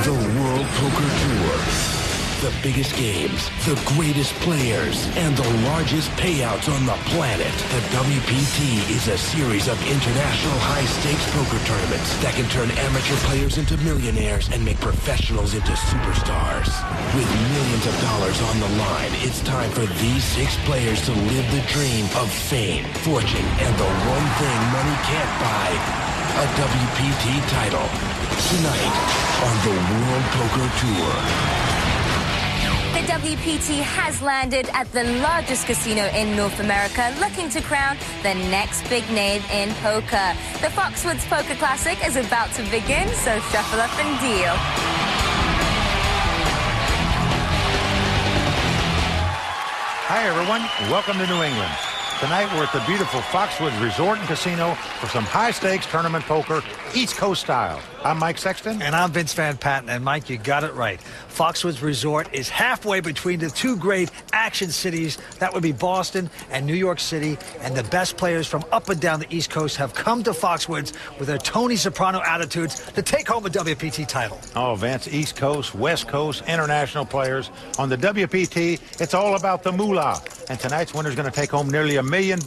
The World Poker Tour. The biggest games, the greatest players, and the largest payouts on the planet. The WPT is a series of international high-stakes poker tournaments that can turn amateur players into millionaires and make professionals into superstars. With millions of dollars on the line, it's time for these 6 players to live the dream of fame, fortune, and the one thing money can't buy, a WPT title. Tonight on the World Poker Tour. The WPT has landed at the largest casino in North America, looking to crown the next big name in poker. The Foxwoods Poker Classic is about to begin, so shuffle up and deal. Hi, everyone. Welcome to New England. Tonight, we're at the beautiful Foxwoods Resort and Casino for some high-stakes tournament poker, East Coast style. I'm Mike Sexton. And I'm Vince Van Patten. And, Mike, you got it right. Foxwoods Resort is halfway between the 2 great action cities. That would be Boston and New York City. And the best players from up and down the East Coast have come to Foxwoods with their Tony Soprano attitudes to take home a WPT title. Oh, Vince, East Coast, West Coast, international players. On the WPT, it's all about the moolah. And tonight's winner's going to take home nearly $1 million.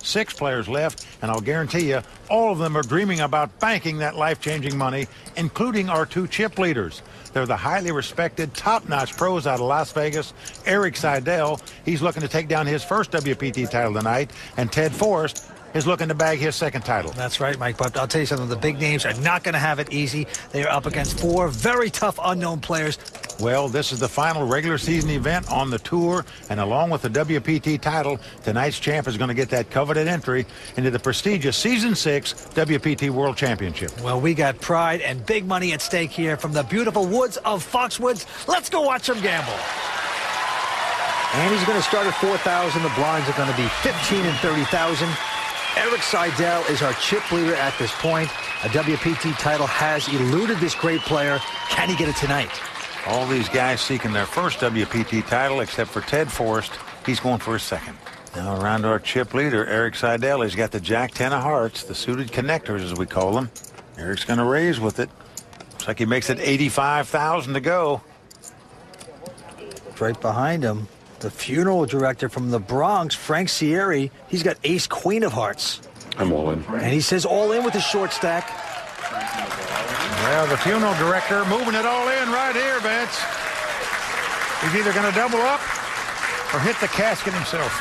6 players left, and I'll guarantee you, all of them are dreaming about banking that life-changing money, including our 2 chip leaders. They're the highly respected, top-notch pros out of Las Vegas. Eric Seidel, he's looking to take down his first WPT title tonight, and Ted Forrest is looking to bag his 2nd title. That's right, Mike, but I'll tell you something, the big names are not going to have it easy. They are up against 4 very tough unknown players. Well, this is the final regular season event on the tour, and along with the WPT title, tonight's champ is going to get that coveted entry into the prestigious Season 6 WPT World Championship. Well, we got pride and big money at stake here from the beautiful woods of Foxwoods. Let's go watch them gamble. And he's going to start at 4,000. The blinds are going to be 15 and 30,000. Eric Seidel is our chip leader at this point. A WPT title has eluded this great player. Can he get it tonight? All these guys seeking their first WPT title, except for Ted Forrest. He's going for his 2nd. Now around to our chip leader, Eric Seidel. He's got the Jack-10 of hearts, the suited connectors, as we call them. Eric's going to raise with it. Looks like he makes it 85,000 to go. Right behind him, the funeral director from the Bronx, Frank Sierri. He's got ace-queen of hearts. I'm all in. And he says all in with the short stack. Well, the funeral director moving it all in right here, Vince. He's either going to double up or hit the casket himself.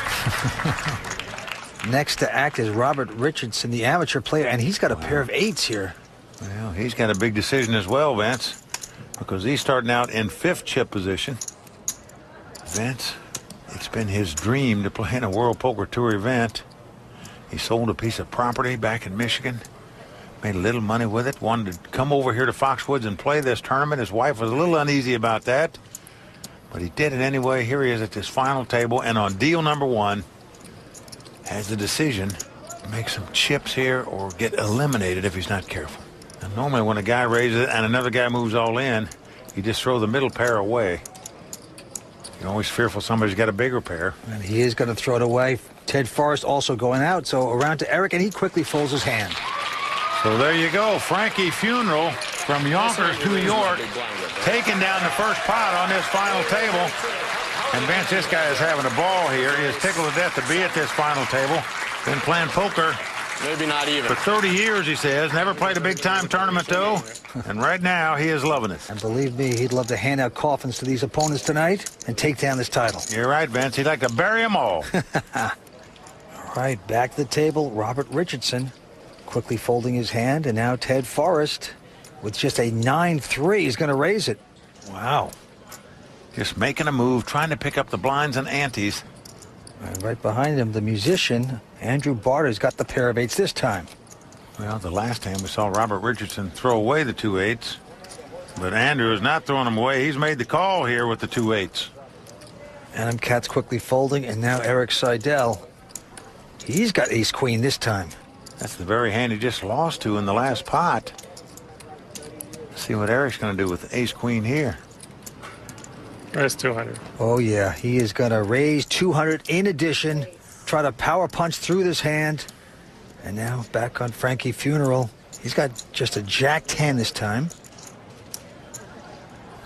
Next to act is Robert Richardson, the amateur player, and he's got a pair of 8s here. Well, he's got a big decision as well, Vince, because he's starting out in 5th chip position. Vince, it's been his dream to play in a World Poker Tour event. He sold a piece of property back in Michigan. Made a little money with it, wanted to come over here to Foxwoods and play this tournament. His wife was a little uneasy about that, but he did it anyway. Here he is at this final table, and on deal number 1, has the decision to make some chips here or get eliminated if he's not careful. Now, normally when a guy raises it and another guy moves all in, you just throw the middle pair away. You're always fearful somebody's got a bigger pair. And he is going to throw it away. Ted Forrest also going out, so around to Eric, and he quickly folds his hand. So there you go, Frankie Funeral from Yonkers, New York, taking down the first pot on this final table. And Vince, this guy is having a ball here. He is tickled to death to be at this final table. Been playing poker. Maybe not even. For 30 years, he says. Never played a big-time tournament, though. And right now, he is loving it. And believe me, he'd love to hand out coffins to these opponents tonight and take down this title. You're right, Vince. He'd like to bury them all. All right, back to the table, Robert Richardson. Quickly folding his hand, and now Ted Forrest with just a 9-3 is going to raise it. Wow. Just making a move, trying to pick up the blinds and antes. And right behind him, the musician, Andrew Barter's got the pair of 8s this time. Well, the last time we saw Robert Richardson throw away the 2 8s. But Andrew is not throwing them away. He's made the call here with the 2 8s. Adam Katz quickly folding, and now Eric Seidel. He's got ace-queen this time. That's the very hand he just lost to in the last pot. Let's see what Eric's going to do with ace-queen here. That's 200. Oh, yeah. He is going to raise 200 in addition. Try to power punch through this hand. And now back on Frankie Funeral. He's got just a Jack-10 this time.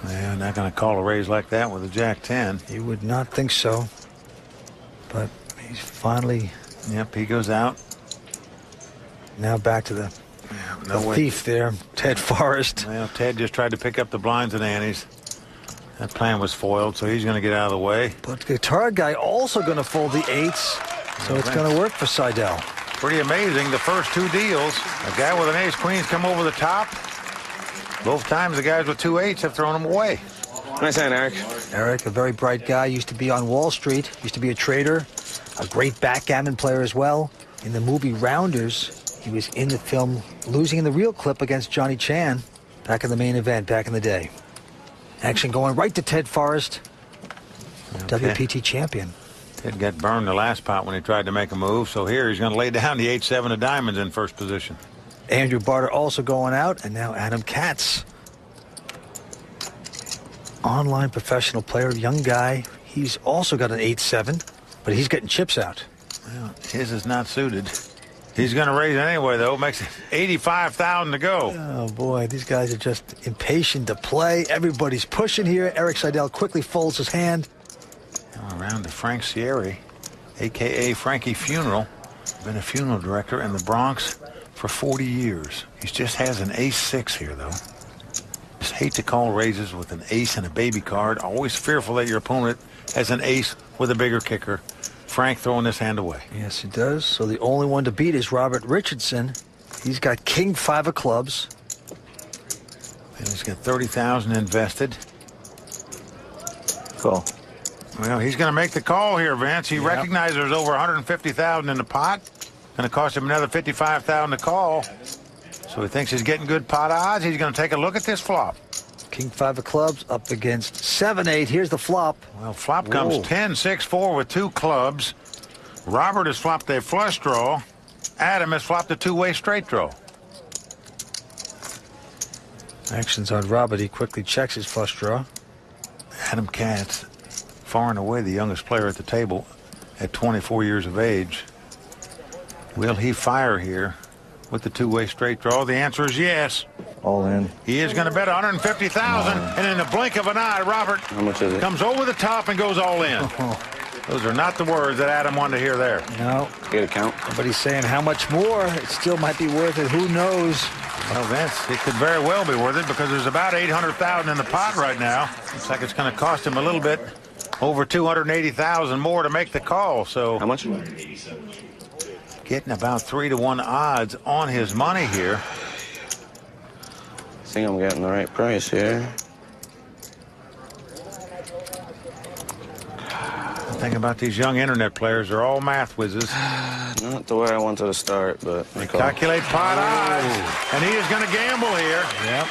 Yeah, not going to call a raise like that with a Jack-10. You would not think so. But he's finally... Yep, he goes out. Now back to the thief there, Ted Forrest. Well, Ted just tried to pick up the blinds and antes. That plan was foiled, so he's going to get out of the way. But the guitar guy also going to fold the eights, so it's going to work for Seidel. Pretty amazing. The first two deals, a guy with an ace-queen's come over the top. Both times the guys with two eights have thrown them away. Nice hand, Eric. Eric, a very bright guy, used to be on Wall Street, used to be a trader, a great backgammon player as well. In the movie Rounders, he was in the film losing in the real clip against Johnny Chan back in the main event back in the day. Action going right to Ted Forrest, WPT champion. Ted got burned the last pot when he tried to make a move, so here he's going to lay down the 8-7 of diamonds in first position. Andrew Barter also going out, and now Adam Katz. Online professional player, young guy. He's also got an 8-7, but he's getting chips out. Well, his is not suited. He's going to raise it anyway, though. Makes it 85,000 to go. Oh, boy, these guys are just impatient to play. Everybody's pushing here. Eric Seidel quickly folds his hand. Now around to Frank Sierra, a.k.a. Frankie Funeral. Been a funeral director in the Bronx for 40 years. He just has an ace-6 here, though. Just hate to call raises with an ace and a baby card. Always fearful that your opponent has an ace with a bigger kicker. Frank throwing this hand away. Yes, he does. So the only one to beat is Robert Richardson. He's got king 5 of clubs. And he's got 30,000 invested. Cool. Well, he's going to make the call here, Vince. He recognizes there's over 150,000 in the pot. Going to cost him another 55,000 to call. So he thinks he's getting good pot odds. He's going to take a look at this flop. King 5 of clubs up against 7-8. Here's the flop. Well, flop comes 10-6-4 with 2 clubs. Robert has flopped a flush draw. Adam has flopped a two-way straight draw. Actions on Robert. He quickly checks his flush draw. Adam Katz, far and away the youngest player at the table at 24 years of age. Will he fire here with the two-way straight draw? The answer is yes. All in. He is going to bet 150,000, and in the blink of an eye, Robert comes over the top and goes all in. Those are not the words that Adam wanted to hear there. No. Get a count. But he's saying how much more. It still might be worth it. Who knows? Well, Vince, it could very well be worth it because there's about 800,000 in the pot right now. Looks like it's going to cost him a little bit over 280,000 more to make the call. So How much? getting about 3-to-1 odds on his money here. I think I'm getting the right price here. The thing about these young internet players, they're all math whizzes. Not the way I wanted to start, but They calculate pot odds, and he is going to gamble here. Yep.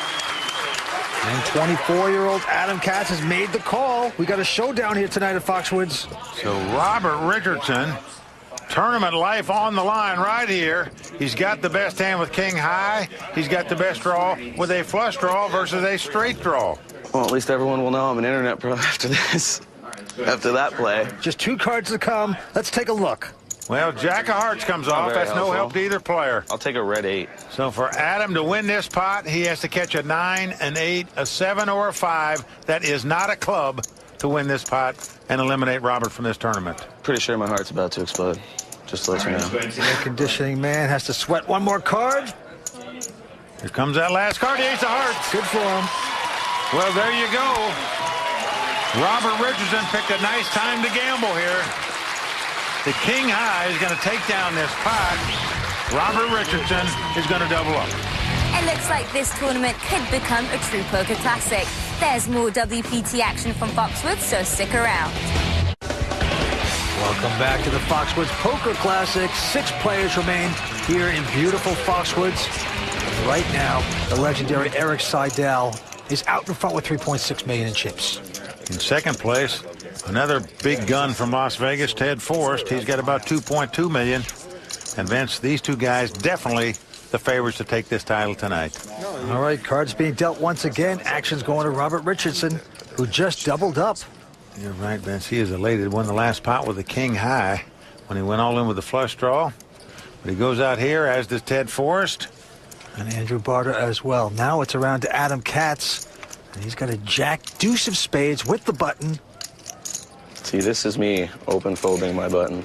And 24-year-old Adam Katz has made the call. We got a showdown here tonight at Foxwoods. So Robert Richardson, tournament life on the line right here. He's got the best hand with king high. He's got the best draw with a flush draw versus a straight draw. well, at least everyone will know I'm an internet pro after this. After that play. Just 2 cards to come. Let's take a look. Well, Jack of Hearts comes off. very That's no helpful. help to either player. I'll take a red 8. So for Adam to win this pot, he has to catch a 9, an 8, a 7, or a 5. That is not a club to win this pot and eliminate Robert from this tournament. Pretty sure my heart's about to explode. Just to let you know. The conditioning man has to sweat one more card. Here comes that last card, the Ace of Hearts. Good for him. Well, there you go. Robert Richardson picked a nice time to gamble here. The king high is going to take down this pot. Robert Richardson is going to double up. It looks like this tournament could become a true poker classic. There's more WPT action from Foxwoods, so stick around. Welcome back to the Foxwoods Poker Classic. 6 players remain here in beautiful Foxwoods. Right now, the legendary Eric Seidel is out in front with $3.6 million in chips. In second place, another big gun from Las Vegas, Ted Forrest. He's got about $2.2 million. And Vince, these two guys definitely the favorites to take this title tonight. All right, cards being dealt once again. Action's going to Robert Richardson, who just doubled up. You're right, Vince. He is elated. Won the last pot with the king high when he went all in with the flush draw. But he goes out here, as does Ted Forrest. And Andrew Barter as well. Now it's around to Adam Katz. And he's got a jack deuce of spades with the button. See, this is me open folding my button.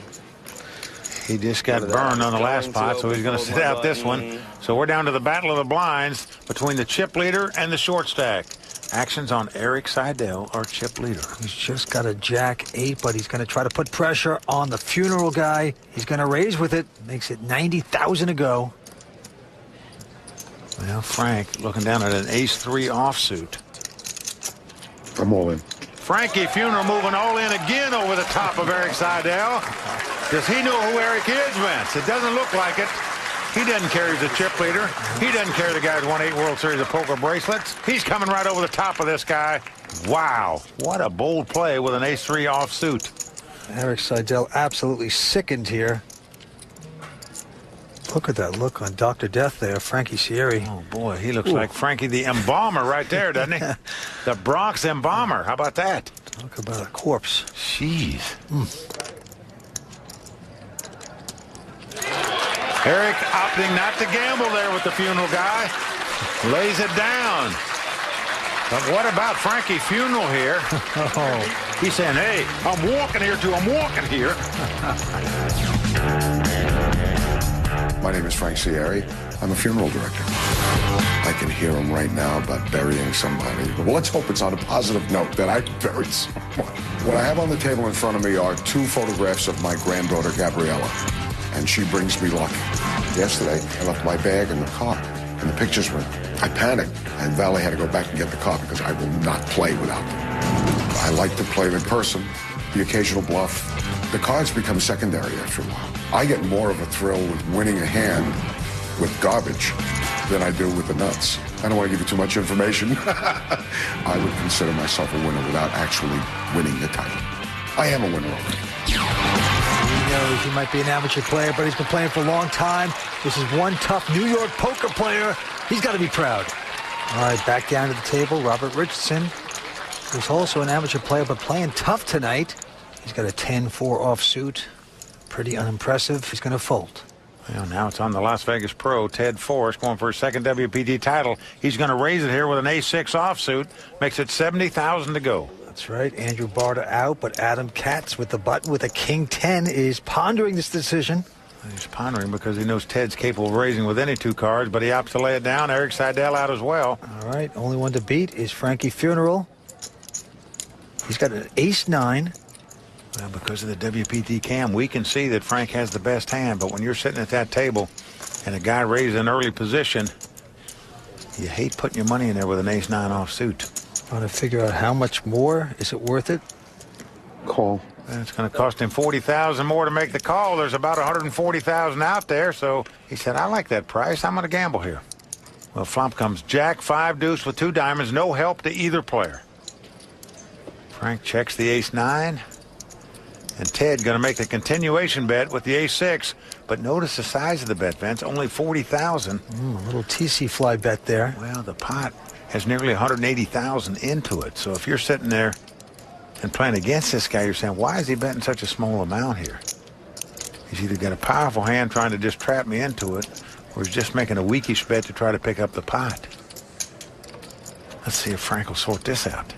He just got burned on the last pot, so he's going to sit out this one. So we're down to the battle of the blinds between the chip leader and the short stack. Actions on Eric Seidel, our chip leader. He's just got a jack 8, but he's going to try to put pressure on the funeral guy. He's going to raise with it. Makes it 90,000 to go. Well, Frank looking down at an ace-3 offsuit. I'm all in. Frankie Funeral moving all in again over the top of Eric Seidel. Does he know who Eric is, Vince? It doesn't look like it. He doesn't care he's a chip leader. He doesn't care the guy's won 8 World Series of Poker bracelets. He's coming right over the top of this guy. Wow, what a bold play with an ace-3 offsuit. Eric Seidel absolutely sickened here. Look at that look on Dr. Death there, Frankie Sierra. Oh, boy, he looks like Frankie the Embalmer right there, doesn't he? The Bronx Embalmer. How about that? Talk about a corpse. Jeez. Eric opting not to gamble there with the funeral guy. Lays it down. But what about Frankie Funeral here? He's saying, hey, I'm walking here too. I'm walking here. My name is Frank Sierra. I'm a funeral director. I can hear him right now about burying somebody. Well, let's hope it's on a positive note that I buried someone. What I have on the table in front of me are 2 photographs of my granddaughter, Gabriella, and she brings me luck. Yesterday, I left my bag in the car, and the pictures were... I panicked, and Valet had to go back and get the car because I will not play without them. I like to play in person, the occasional bluff. The cards become secondary after a while. I get more of a thrill with winning a hand with garbage than I do with the nuts. I don't want to give you too much information. I would consider myself a winner without actually winning the title. I am a winner already. He knows he might be an amateur player, but he's been playing for a long time. This is one tough New York poker player. He's got to be proud. All right, back down to the table, Robert Richardson. He's also an amateur player, but playing tough tonight. He's got a 10-4 offsuit. Pretty unimpressive. He's going to fold. Well, now it's on the Las Vegas pro, Ted Forrest, going for his second WPT title. He's going to raise it here with an ace-6 offsuit. Makes it 70,000 to go. That's right. Andrew Barta out, but Adam Katz with the button with a king-10 is pondering this decision. He's pondering because he knows Ted's capable of raising with any 2 cards, but he opts to lay it down. Eric Seidel out as well. All right. Only one to beat is Frankie Funeral. He's got an ace-9. Well, because of the WPT cam, we can see that Frank has the best hand, but when you're sitting at that table and a guy raises an early position, you hate putting your money in there with an ace-9 offsuit. Trying to figure out how much more. Is it worth it? Call. And it's going to cost him $40,000 more to make the call. There's about $140,000 out there, so he said, I like that price. I'm going to gamble here. Well, flop comes Jack, 5 deuce with 2 diamonds. No help to either player. Frank checks the ace-9. And Ted going to make the continuation bet with the ace-6. But notice the size of the bet, Vince. Only $40,000. A little TC fly bet there. Well, the pot has nearly $180,000 into it. So if you're sitting there and playing against this guy, you're saying, why is he betting such a small amount here? He's either got a powerful hand trying to just trap me into it, or he's just making a weakish bet to try to pick up the pot. Let's see if Frank will sort this out.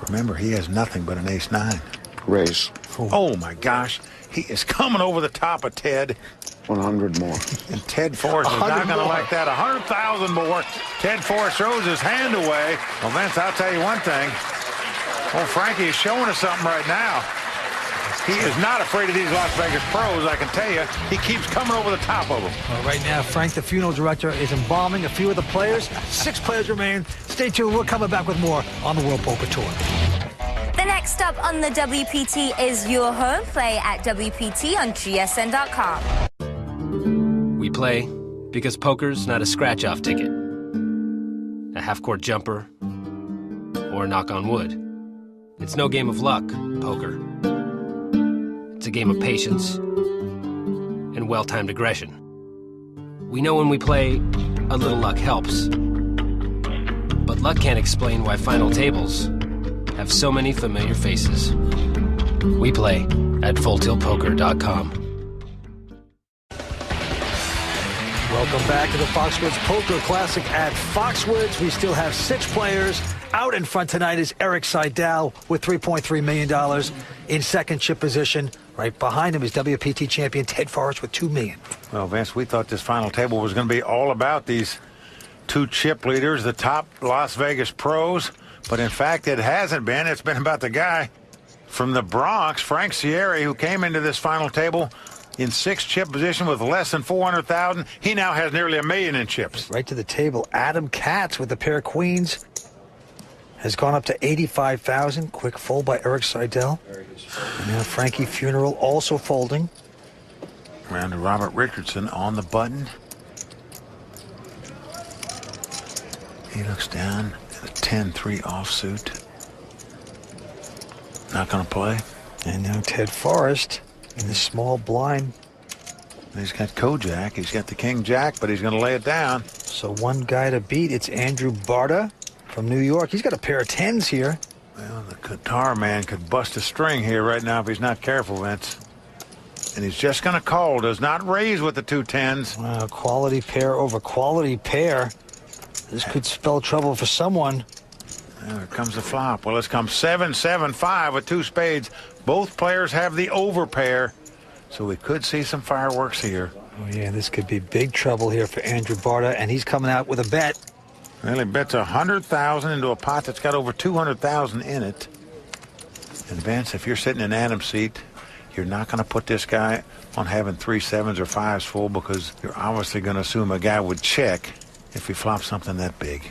Remember, he has nothing but an ace-9. Raise. Oh, my gosh. He is coming over the top of Ted. 100 more. And Ted Forrest is not going to like that. 100,000 more. Ted Forrest throws his hand away. Well, Vince, I'll tell you one thing. Oh, Frankie is showing us something right now. He is not afraid of these Las Vegas pros, I can tell you. He keeps coming over the top of them. Well, right now, Frank, the funeral director, is embalming a few of the players. 6 players remain. Stay tuned. We're coming back with more on the World Poker Tour. The next up on the WPT is your home. Play at WPT on GSN.com. We play because poker's not a scratch-off ticket, a half-court jumper, or a knock on wood. It's no game of luck, poker. It's a game of patience and well-timed aggression. We know when we play, a little luck helps. But luck can't explain why final tables have so many familiar faces. We play at FullTiltPoker.com. Welcome back to the Foxwoods Poker Classic at Foxwoods. We still have 6 players. Out in front tonight is Eric Seidel with $3.3 million in second chip position. Right behind him is WPT champion Ted Forrest with $2 million. Well, Vince, we thought this final table was going to be all about these 2 chip leaders, the top Las Vegas pros. But in fact, it hasn't been. It's been about the guy from the Bronx, Frank Sierra, who came into this final table in 6 chip position with less than 400,000. He now has nearly $1 million in chips. Right to the table, Adam Katz with a pair of queens has gone up to 85,000. Quick fold by Eric Seidel. And now Frankie Funeral also folding. Around to Robert Richardson on the button. He looks down at a 10-3 offsuit. Not going to play. And now Ted Forrest in the small blind. He's got Kojak. He's got the King Jack, but he's going to lay it down. So one guy to beat. It's Andrew Barta from New York. He's got a pair of 10s here. Well, the Qatar man could bust a string here right now if he's not careful, Vince. And he's just going to call. Does not raise with the 2 10s. Wow, quality pair over quality pair. This could spell trouble for someone. Here comes the flop. Well, it's come 7-7-5 with 2 spades. Both players have the over pair, so we could see some fireworks here. Oh, yeah, this could be big trouble here for Andrew Barta, and he's coming out with a bet. Well, he bets 100,000 into a pot that's got over 200,000 in it. And Vince, if you're sitting in Adam's seat, you're not going to put this guy on having 3 7s or 5s full, because you're obviously going to assume a guy would check if he flops something that big.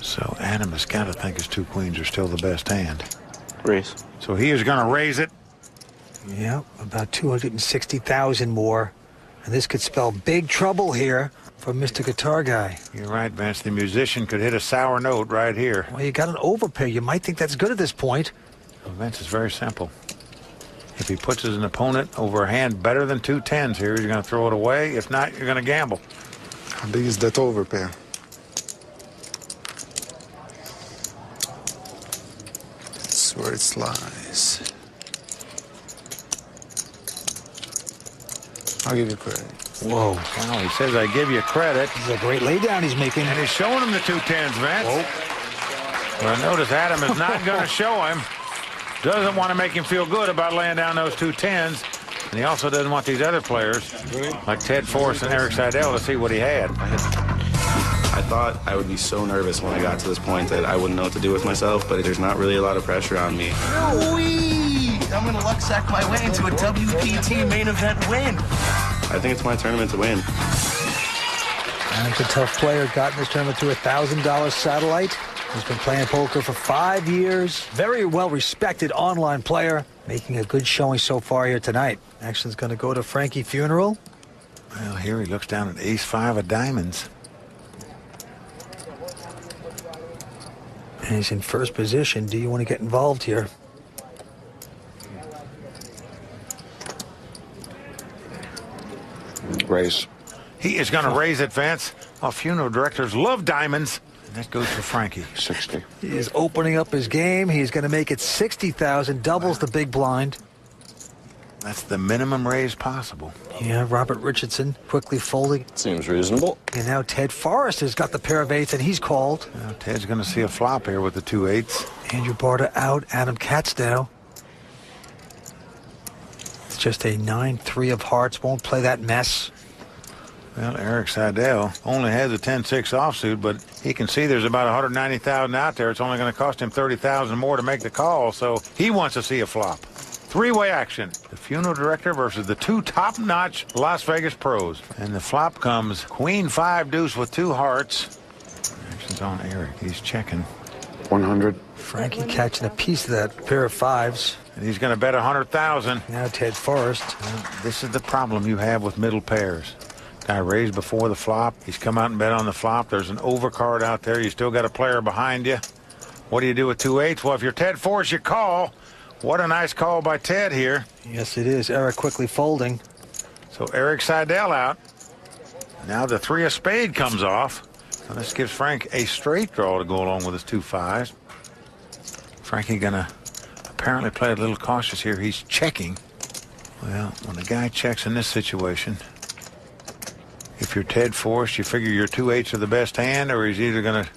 So Adam has got to think his 2 queens are still the best hand. Raise. So he is going to raise it. Yep, about 260,000 more. And this could spell big trouble here for Mr. Guitar Guy. You're right, Vince. The musician could hit a sour note right here. Well, you got an overpair. You might think that's good at this point. Well, Vince, is very simple. If he puts his opponent over a hand better than 2 10s here, he's going to throw it away. If not, you're going to gamble. How big is that overpair? That's where it lies. I'll give you credit. Whoa. Wow, he says, I give you credit. This is a great laydown he's making. And he's showing him the 2 10s, Vince. Whoa. Well, notice Adam is not going to show him. Doesn't want to make him feel good about laying down those 2 10s. And he also doesn't want these other players, like Ted Forrest and Eric Seidel, to see what he had. I thought I would be so nervous when I got to this point that I wouldn't know what to do with myself, but there's not really a lot of pressure on me. No-wee! I'm going to luck sack my way into a WPT main event win. I think it's my tournament to win. Adam's a tough player. Got in this tournament through $1,000 satellite. He's been playing poker for 5 years. Very well-respected online player. Making a good showing so far here tonight. Action's going to go to Frankie Funeral. Well, here he looks down at ace-5 of diamonds. And he's in first position. Do you want to get involved here? Raise. He is going to raise it, Vince. Well, funeral directors love diamonds. And that goes for Frankie. 60. He is opening up his game. He's going to make it 60,000, doubles the big blind. That's the minimum raise possible. Yeah, Robert Richardson quickly folding. Seems reasonable. And now Ted Forrest has got the pair of 8s, and he's called. Now, Ted's going to see a flop here with the 2 8s. Andrew Barta out, Adam Katz now. It's just a 9-3 of hearts. Won't play that mess. Well, Eric Seidel only has a 10-6 offsuit, but he can see there's about 190,000 out there. It's only going to cost him 30,000 more to make the call, so he wants to see a flop. 3-way action. The funeral director versus the 2 top-notch Las Vegas pros. And the flop comes queen 5 deuce with 2 hearts. Action's on Eric. He's checking. 100. Frankie catching a piece of that pair of 5s. And he's going to bet 100,000. Now Ted Forrest. Well, this is the problem you have with middle pairs. Guy raised before the flop. He's come out and bet on the flop. There's an overcard out there. You still got a player behind you. What do you do with 2 8s? Well, if you're Ted Forrest, you call. What a nice call by Ted here. Yes, it is. Eric quickly folding. So Eric Seidel out. Now the 3 of spade comes off. So this gives Frank a straight draw to go along with his 2 5s. Frankie gonna apparently play a little cautious here. He's checking. Well, when the guy checks in this situation, If you're Ted Forrest, you figure your 2-8s are the best hand, or he's either going to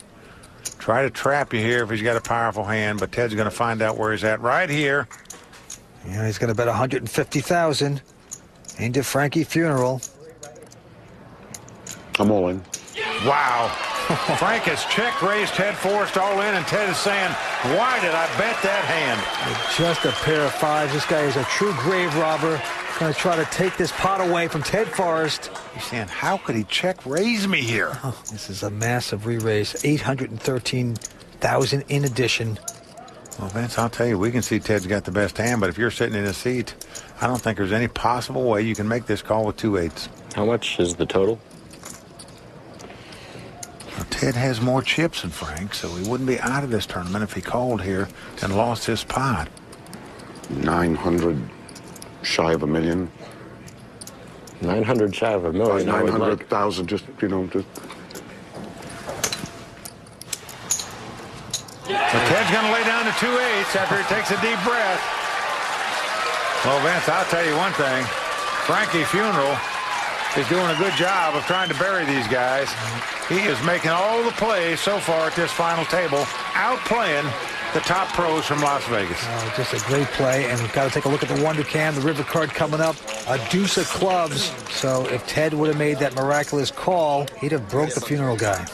try to trap you here if he's got a powerful hand, but Ted's going to find out where he's at right here. Yeah, he's going to bet $150,000 into Frankie Funeral. I'm all in. Wow. Frank has check-raised Ted Forrest all in, and Ted is saying, why did I bet that hand? With just a pair of fives. This guy is a true grave robber. Going to try to take this pot away from Ted Forrest. He's saying, how could he check-raise me here? Oh, this is a massive re-raise. $813,000 in addition. Well, Vince, I'll tell you, we can see Ted's got the best hand, but if you're sitting in a seat, I don't think there's any possible way you can make this call with 2-8s. How much is the total? Well, Ted has more chips than Frank, so he wouldn't be out of this tournament if he called here and lost his pot. 900 shy of $1 million. 900 shy of $1 million. 900,000, just, you know, just. So Ted's going to lay down to 2-8s after he takes a deep breath. Well, Vince, I'll tell you one thing. Frankie Funeral is doing a good job of trying to bury these guys. He is making all the plays so far at this final table, outplaying the top pros from Las Vegas. Oh, just a great play, and we've got to take a look at the wonder cam, the river card coming up, a deuce of clubs. So if Ted would have made that miraculous call, he'd have broke the Funeral guy.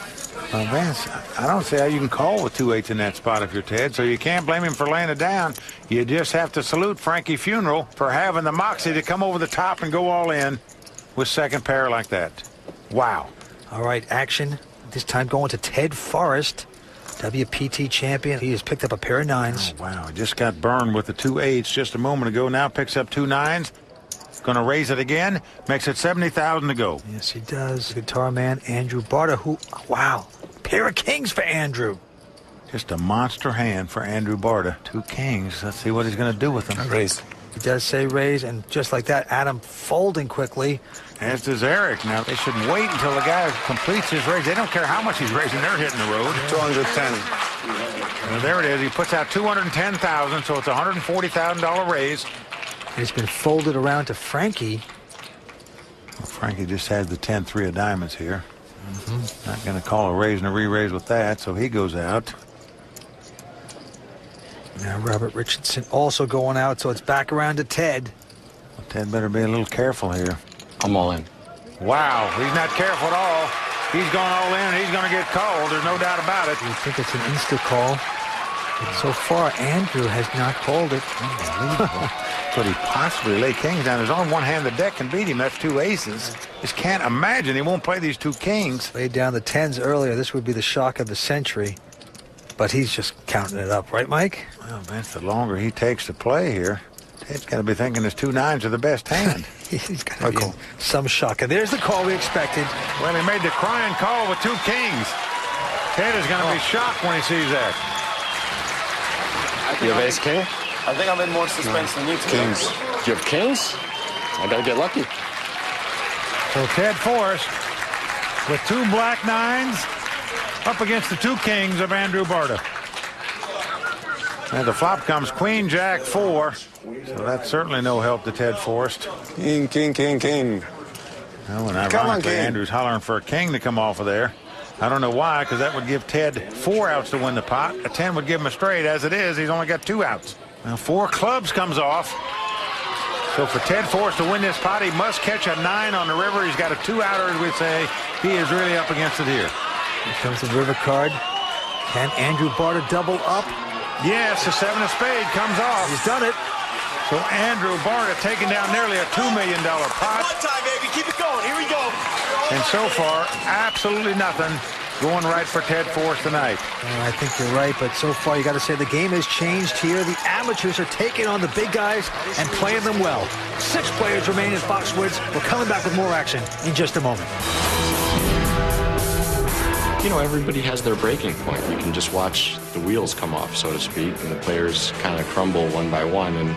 Well, Vince, I don't see how you can call with 2-8s in that spot if you're Ted, so you can't blame him for laying it down. You just have to salute Frankie Funeral for having the moxie to come over the top and go all in with second pair like that. Wow. All right, action. This time going to Ted Forrest, WPT champion. He has picked up a pair of 9s. Oh, wow, he just got burned with the 2-8s just a moment ago. Now picks up 2 9s. Going to raise it again. Makes it $70,000 to go. Yes, he does. Guitar man Andrew Barta, who, wow, pair of kings for Andrew. Just a monster hand for Andrew Barta. 2 kings. Let's see what he's going to do with them. Raise. He does say raise, and just like that, Adam folding quickly. As does Eric. Now, they should wait until the guy completes his raise. They don't care how much he's raising. They're hitting the road. 210. Well, there it is. He puts out $210,000, so it's a $140,000 raise. It's been folded around to Frankie. Well, Frankie just has the 10-3 of diamonds here. Not going to call a raise and a re-raise with that, so he goes out. Now Robert Richardson also going out, so it's back around to Ted. Well, Ted better be a little careful here. I'm all in. Wow, he's not careful at all. He's going all in. He's going to get called. There's no doubt about it. You think it's an insta call? But so far, Andrew has not called it. Unbelievable. Could he possibly lay kings down? There's only one hand the deck can beat him. That's 2 aces. Just can't imagine he won't play these 2 kings. Laid down the 10s earlier. This would be the shock of the century. But he's just counting it up, right, Mike? Well, Vince, the longer he takes to play here, Ted's got to be thinking his 2 9s are the best hand. He's got to be in some shock. And there's the call we expected. Well, he made the crying call with 2 kings. Ted is going to be shocked when he sees that. You have ace king? I think I'm in more suspense than you two. Kings. You have kings? I gotta get lucky. So Ted Forrest with 2 black 9s up against the 2 kings of Andrew Barta. And the flop comes Queen Jack 4. So that's certainly no help to Ted Forrest. King, king, king, king. Well, and Come on, ironically, king. Andrew's hollering for a king to come off of there. I don't know why, because that would give Ted 4 outs to win the pot. A 10 would give him a straight. As it is, he's only got 2 outs. Now 4 clubs comes off. So for Ted Forrest to win this pot, he must catch a 9 on the river. He's got a 2-outer, as we say. He is really up against it here. Here comes the river card. Can Andrew Barta double up? Yes, the 7 of spade comes off. He's done it. So Andrew Barta taking down nearly a $2 million pot. One time, baby. Keep it going. Here we go. And so far, absolutely nothing going right for Ted Forrest tonight. I think you're right, but so far you got to say the game has changed here. The amateurs are taking on the big guys and playing them well. 6 players remain in Foxwoods. We're coming back with more action in just a moment. You know, everybody has their breaking point. You can just watch the wheels come off, so to speak, and the players kind of crumble one by one. And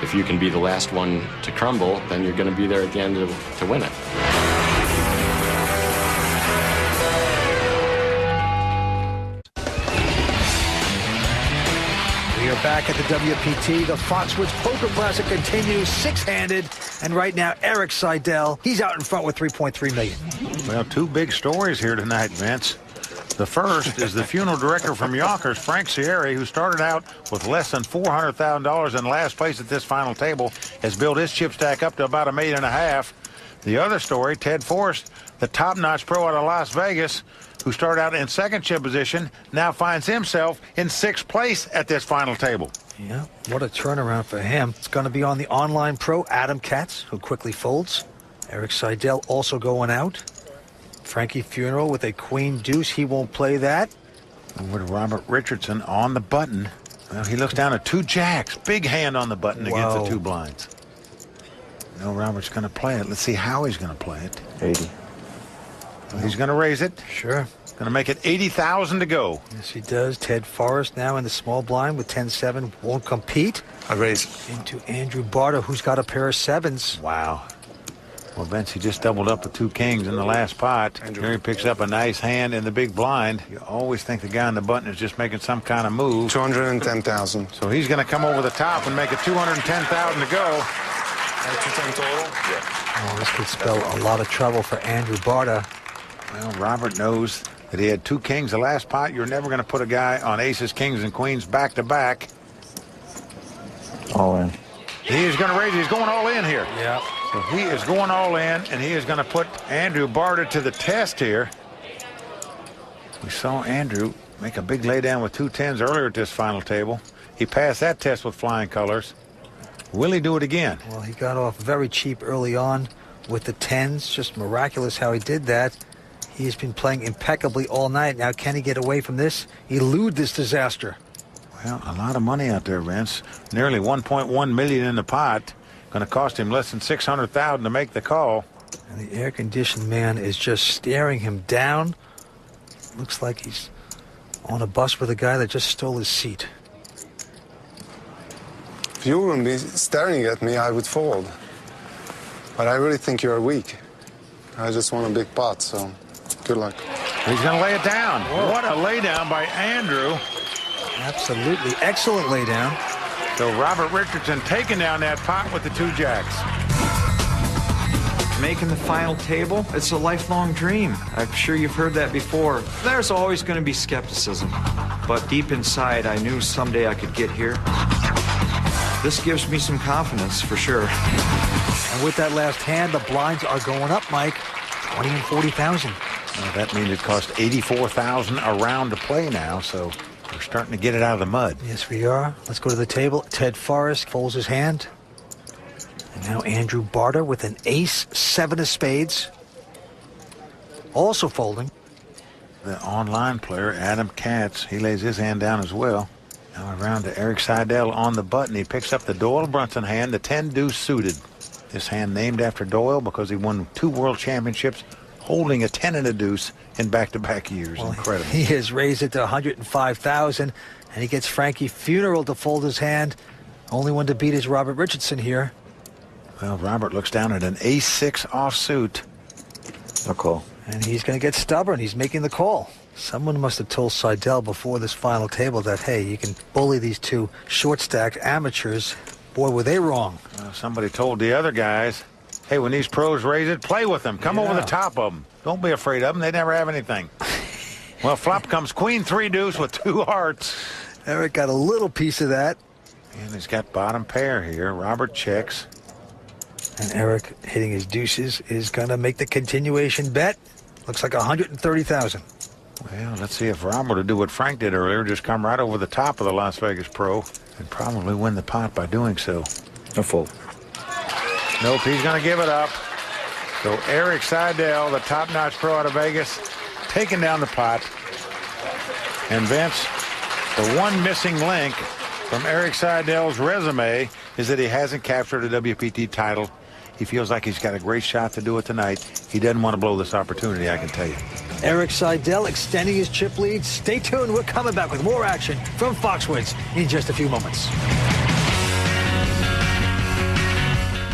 if you can be the last one to crumble, then you're going to be there at the end to win it. We are We're back at the WPT. The Foxwoods Poker Classic continues six-handed. And right now, Eric Seidel, he's out in front with $3.3 million. Well, two big stories here tonight, Vince. The first is the funeral director from Yonkers, Frank Sierra, who started out with less than $400,000 in last place at this final table, has built his chip stack up to about $1.5 million. The other story, Ted Forrest, the top-notch pro out of Las Vegas, who started out in second chip position, now finds himself in sixth place at this final table. Yeah, what a turnaround for him. It's going to be on the online pro, Adam Katz, who quickly folds. Eric Seidel also going out. Frankie Funeral with a queen deuce. He won't play that. And with Robert Richardson on the button, well, he looks down at two jacks. Big hand on the button against the two blinds. No, Robert's going to play it. Let's see how he's going to play it. 80. Well, he's going to raise it. Sure. Going to make it 80,000 to go. Yes, he does. Ted Forrest now in the small blind with 10-7. Won't compete. I raise. Into Andrew Barta, who's got a pair of sevens. Wow. Well, Vince, he just doubled up with two kings in the last pot. Here he picks up a nice hand in the big blind. You always think the guy on the button is just making some kind of move. 210,000. So he's going to come over the top and make it 210,000 to go. 210 total? Yeah. Oh, this could spell a lot of trouble for Andrew Barta. Well, Robert knows that he had two kings the last pot. You're never going to put a guy on aces, kings, and queens back to back. All in. He is going to raise. He's going all in here. Yeah. So he is going all in, and he is going to put Andrew Barta to the test here. We saw Andrew make a big laydown with two tens earlier at this final table. He passed that test with flying colors. Will he do it again? Well, he got off very cheap early on with the tens. Just miraculous how he did that. He's been playing impeccably all night. Now, can he get away from this? Elude this disaster. Well, a lot of money out there, Vince. Nearly $1.1 million in the pot. Going to cost him less than $600,000 to make the call. And the air-conditioned man is just staring him down. Looks like he's on a bus with a guy that just stole his seat. If you wouldn't be staring at me, I would fold. But I really think you're weak. I just want a big pot, so good luck. He's going to lay it down. Whoa. What a laydown by Andrew. Absolutely. Excellent laydown. So Robert Richardson taking down that pot with the two jacks. Making the final table, it's a lifelong dream. I'm sure you've heard that before. There's always going to be skepticism. But deep inside, I knew someday I could get here. This gives me some confidence, for sure. And with that last hand, the blinds are going up, Mike. 20 and 40,000. Well, that means it cost 84,000 a round to play now, so we're starting to get it out of the mud. Yes, we are. Let's go to the table. Ted Forrest folds his hand. And now Andrew Barta with an ace, 7 of spades. Also folding. The online player, Adam Katz, he lays his hand down as well. Now around to Eric Seidel on the button. He picks up the Doyle Brunson hand, the 10 deuce suited. This hand named after Doyle because he won 2 world championships holding a 10 and a deuce in back-to-back years. Well, incredible. He has raised it to 105,000, and he gets Frankie Funeral to fold his hand. Only one to beat is Robert Richardson here. Well, Robert looks down at an ace-6 offsuit. No call. And he's going to get stubborn. He's making the call. Someone must have told Seidel before this final table that, hey, you can bully these two short-stacked amateurs. Boy, were they wrong. Somebody told the other guys, hey, when these pros raise it, play with them. Come over the top of them. Don't be afraid of them. They never have anything. Well, flop comes queen 3 deuce with 2 hearts. Eric got a little piece of that. And he's got bottom pair here. Robert checks. And Eric, hitting his deuces, is going to make the continuation bet. Looks like 130,000. Well, let's see if Robert will do what Frank did earlier, just come right over the top of the Las Vegas pro and probably win the pot by doing so. No fold. Nope, he's going to give it up. So Eric Seidel, the top-notch pro out of Vegas, taking down the pot. And Vince, the one missing link from Eric Seidel's resume is that he hasn't captured a WPT title. He feels like he's got a great shot to do it tonight. He doesn't want to blow this opportunity, I can tell you. Eric Seidel extending his chip lead. Stay tuned. We're coming back with more action from Foxwoods in just a few moments.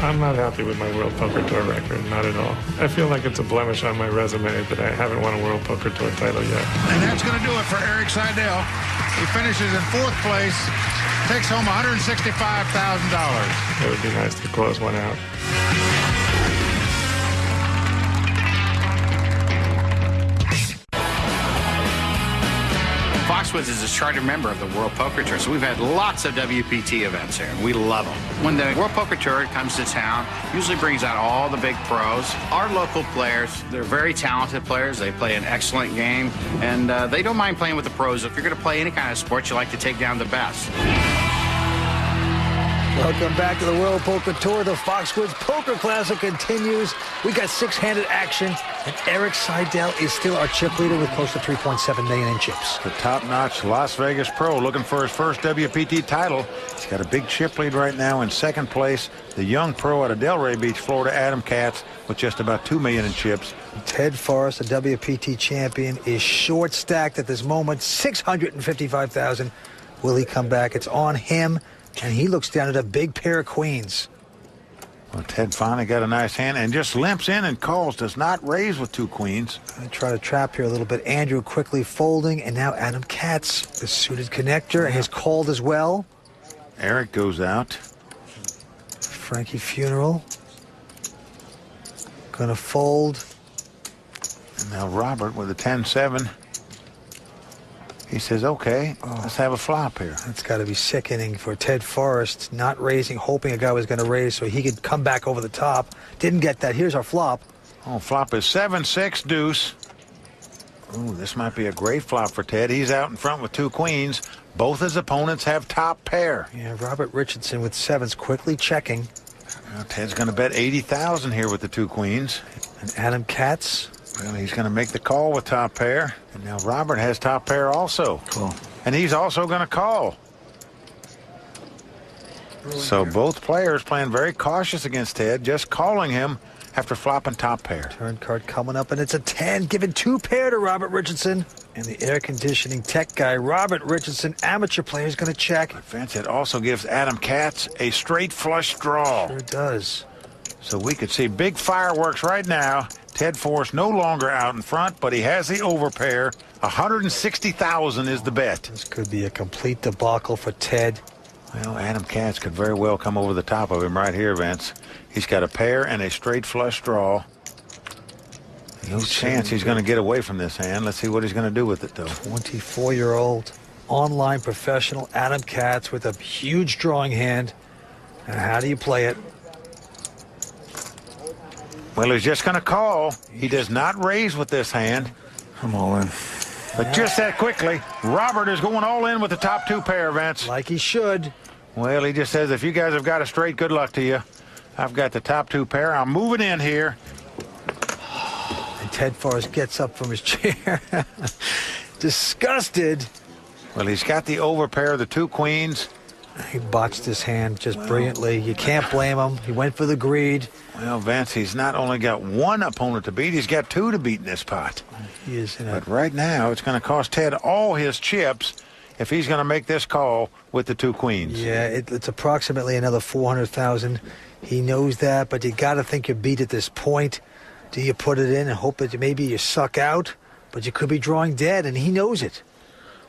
I'm not happy with my World Poker Tour record, not at all. I feel like it's a blemish on my resume that I haven't won a World Poker Tour title yet. And that's going to do it for Eric Seidel. He finishes in 4th place takes home $165,000. It would be nice to close one out. Foxwoods is a charter member of the World Poker Tour, so we've had lots of WPT events here. We love them. When the World Poker Tour comes to town, usually brings out all the big pros. Our local players, they're very talented players. They play an excellent game, and they don't mind playing with the pros. If you're going to play any kind of sport, you like to take down the best. Welcome back to the World Poker Tour. The Foxwoods Poker Classic continues. We got six-handed action, and Eric Seidel is still our chip leader with close to $3.7 million in chips. The top-notch Las Vegas pro looking for his first WPT title. He's got a big chip lead right now in second place. The young pro out of Delray Beach, Florida, Adam Katz, with just about $2 million in chips. Ted Forrest, the WPT champion, is short-stacked at this moment, $655,000. Will he come back? It's on him. And he looks down at a big pair of queens. Well, Ted finally got a nice hand and just limps in and calls. Does not raise with two queens. I try to trap here a little bit. Andrew quickly folding, and now Adam Katz, the suited connector, has called as well. Eric goes out. Frankie Funeral gonna fold. And now Robert with a 10-7. He says, okay, let's have a flop here. That's got to be sickening for Ted Forrest, not raising, hoping a guy was going to raise so he could come back over the top. Didn't get that. Here's our flop. Oh, flop is 7-6 deuce. Ooh, this might be a great flop for Ted. He's out in front with two queens. Both his opponents have top pair. Yeah, Robert Richardson with sevens quickly checking. Now, Ted's going to bet $80,000 here with the two queens. And Adam Katz. Well, he's going to make the call with top pair. And now Robert has top pair also. Cool. And he's also going to call. So both players playing very cautious against Ted, just calling him after flopping top pair. Turn card coming up, and it's a 10, giving two pair to Robert Richardson. And the air conditioning tech guy, Robert Richardson, amateur player, is going to check. But Vince, it also gives Adam Katz a straight flush draw. Sure does. So we could see big fireworks right now. Ted Forrest no longer out in front, but he has the overpair. $160,000 is the bet. This could be a complete debacle for Ted. Well, Adam Katz could very well come over the top of him right here, Vince. He's got a pair and a straight flush draw. No chance he's going to get away from this hand. Let's see what he's going to do with it, though. 24-year-old online professional Adam Katz with a huge drawing hand. And how do you play it? Well, he's just going to call. He does not raise with this hand. I'm all in. But just that quickly, Robert is going all in with the top two pair, Vince. Like he should. Well, he just says, if you guys have got a straight, good luck to you. I've got the top two pair. I'm moving in here. And Ted Forrest gets up from his chair. Disgusted. Well, he's got the overpair of the two queens. He botched his hand just brilliantly. You can't blame him. He went for the greed. Well, Vince, he's not only got one opponent to beat, he's got two to beat in this pot. He is in But right now, it's going to cost Ted all his chips if he's going to make this call with the two queens. Yeah, it's approximately another $400,000. He knows that, but you got to think you're beat at this point. Do you put it in and hope that maybe you suck out? But you could be drawing dead, and he knows it.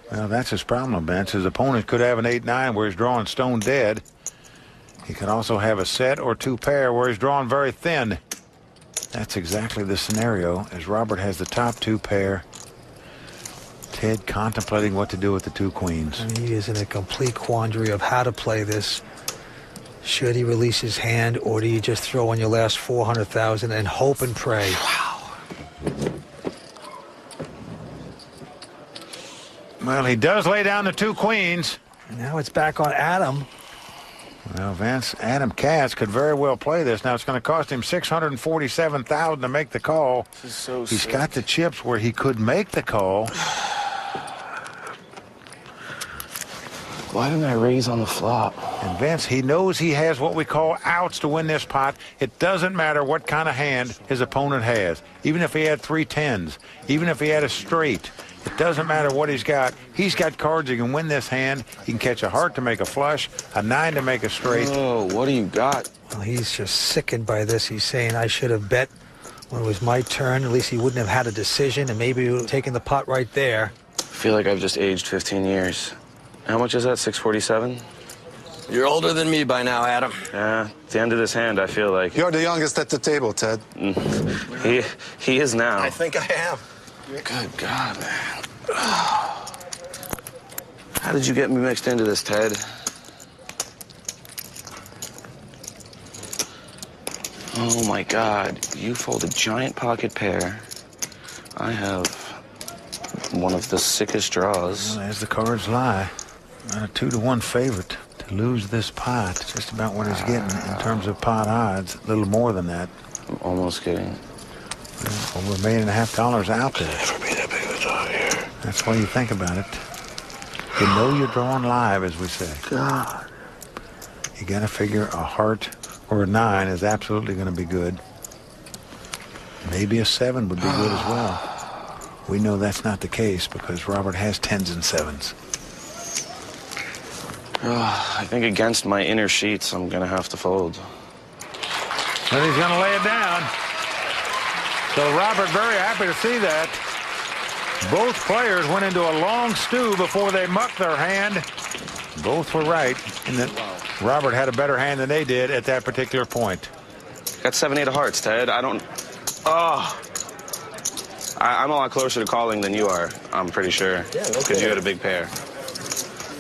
Well, that's his problem, Vince. His opponent could have an 8-9 where he's drawing stone dead. He could also have a set or two pair where he's drawing very thin. That's exactly the scenario, as Robert has the top two pair. Ted contemplating what to do with the two queens. And he is in a complete quandary of how to play this. Should he release his hand, or do you just throw in your last $400,000 and hope and pray? Wow. Well, he does lay down the two queens. And now it's back on Adam. Well, Vince, Adam Katz could very well play this. Now, it's going to cost him $647,000 to make the call. This is so He's sick. got the chips where he could make the call. Why didn't I raise on the flop? And Vince, he knows he has what we call outs to win this pot. It doesn't matter what kind of hand his opponent has. Even if he had 3 10s, even if he had a straight, it doesn't matter what he's got. He's got cards that can win this hand. He can catch a heart to make a flush, a 9 to make a straight. Oh, what do you got? Well, he's just sickened by this. He's saying, I should have bet when it was my turn. At least he wouldn't have had a decision, and maybe he would have taken the pot right there. I feel like I've just aged 15 years. How much is that, 647? You're older than me by now, Adam. Yeah, at the end of this hand, I feel like... You're the youngest at the table, Ted. He is now. I think I am. Good God, man. How did you get me mixed into this, Ted? Oh, my God. You fold a giant pocket pair. I have one of the sickest draws. Well, as the cards lie, not a 2-to-1 favorite to lose this pot. Just about what he's getting in terms of pot odds. A little more than that. I'm almost kidding. Over $1.5 million out there. Never be that big of a draw here. That's why you think about it. You know you're drawing live, as we say. God. You got to figure a heart or a 9 is absolutely going to be good. Maybe a 7 would be good as well. We know that's not the case because Robert has 10s and 7s. I think against my inner sheets, I'm going to have to fold. And he's going to lay it down. So Robert very happy to see that. Both players went into a long stew before they mucked their hand. Both were right in that Robert had a better hand than they did at that particular point. Got 7-8 of hearts, Ted. I don't... Oh. I'm a lot closer to calling than you are, I'm pretty sure. Yeah, because you had a big pair.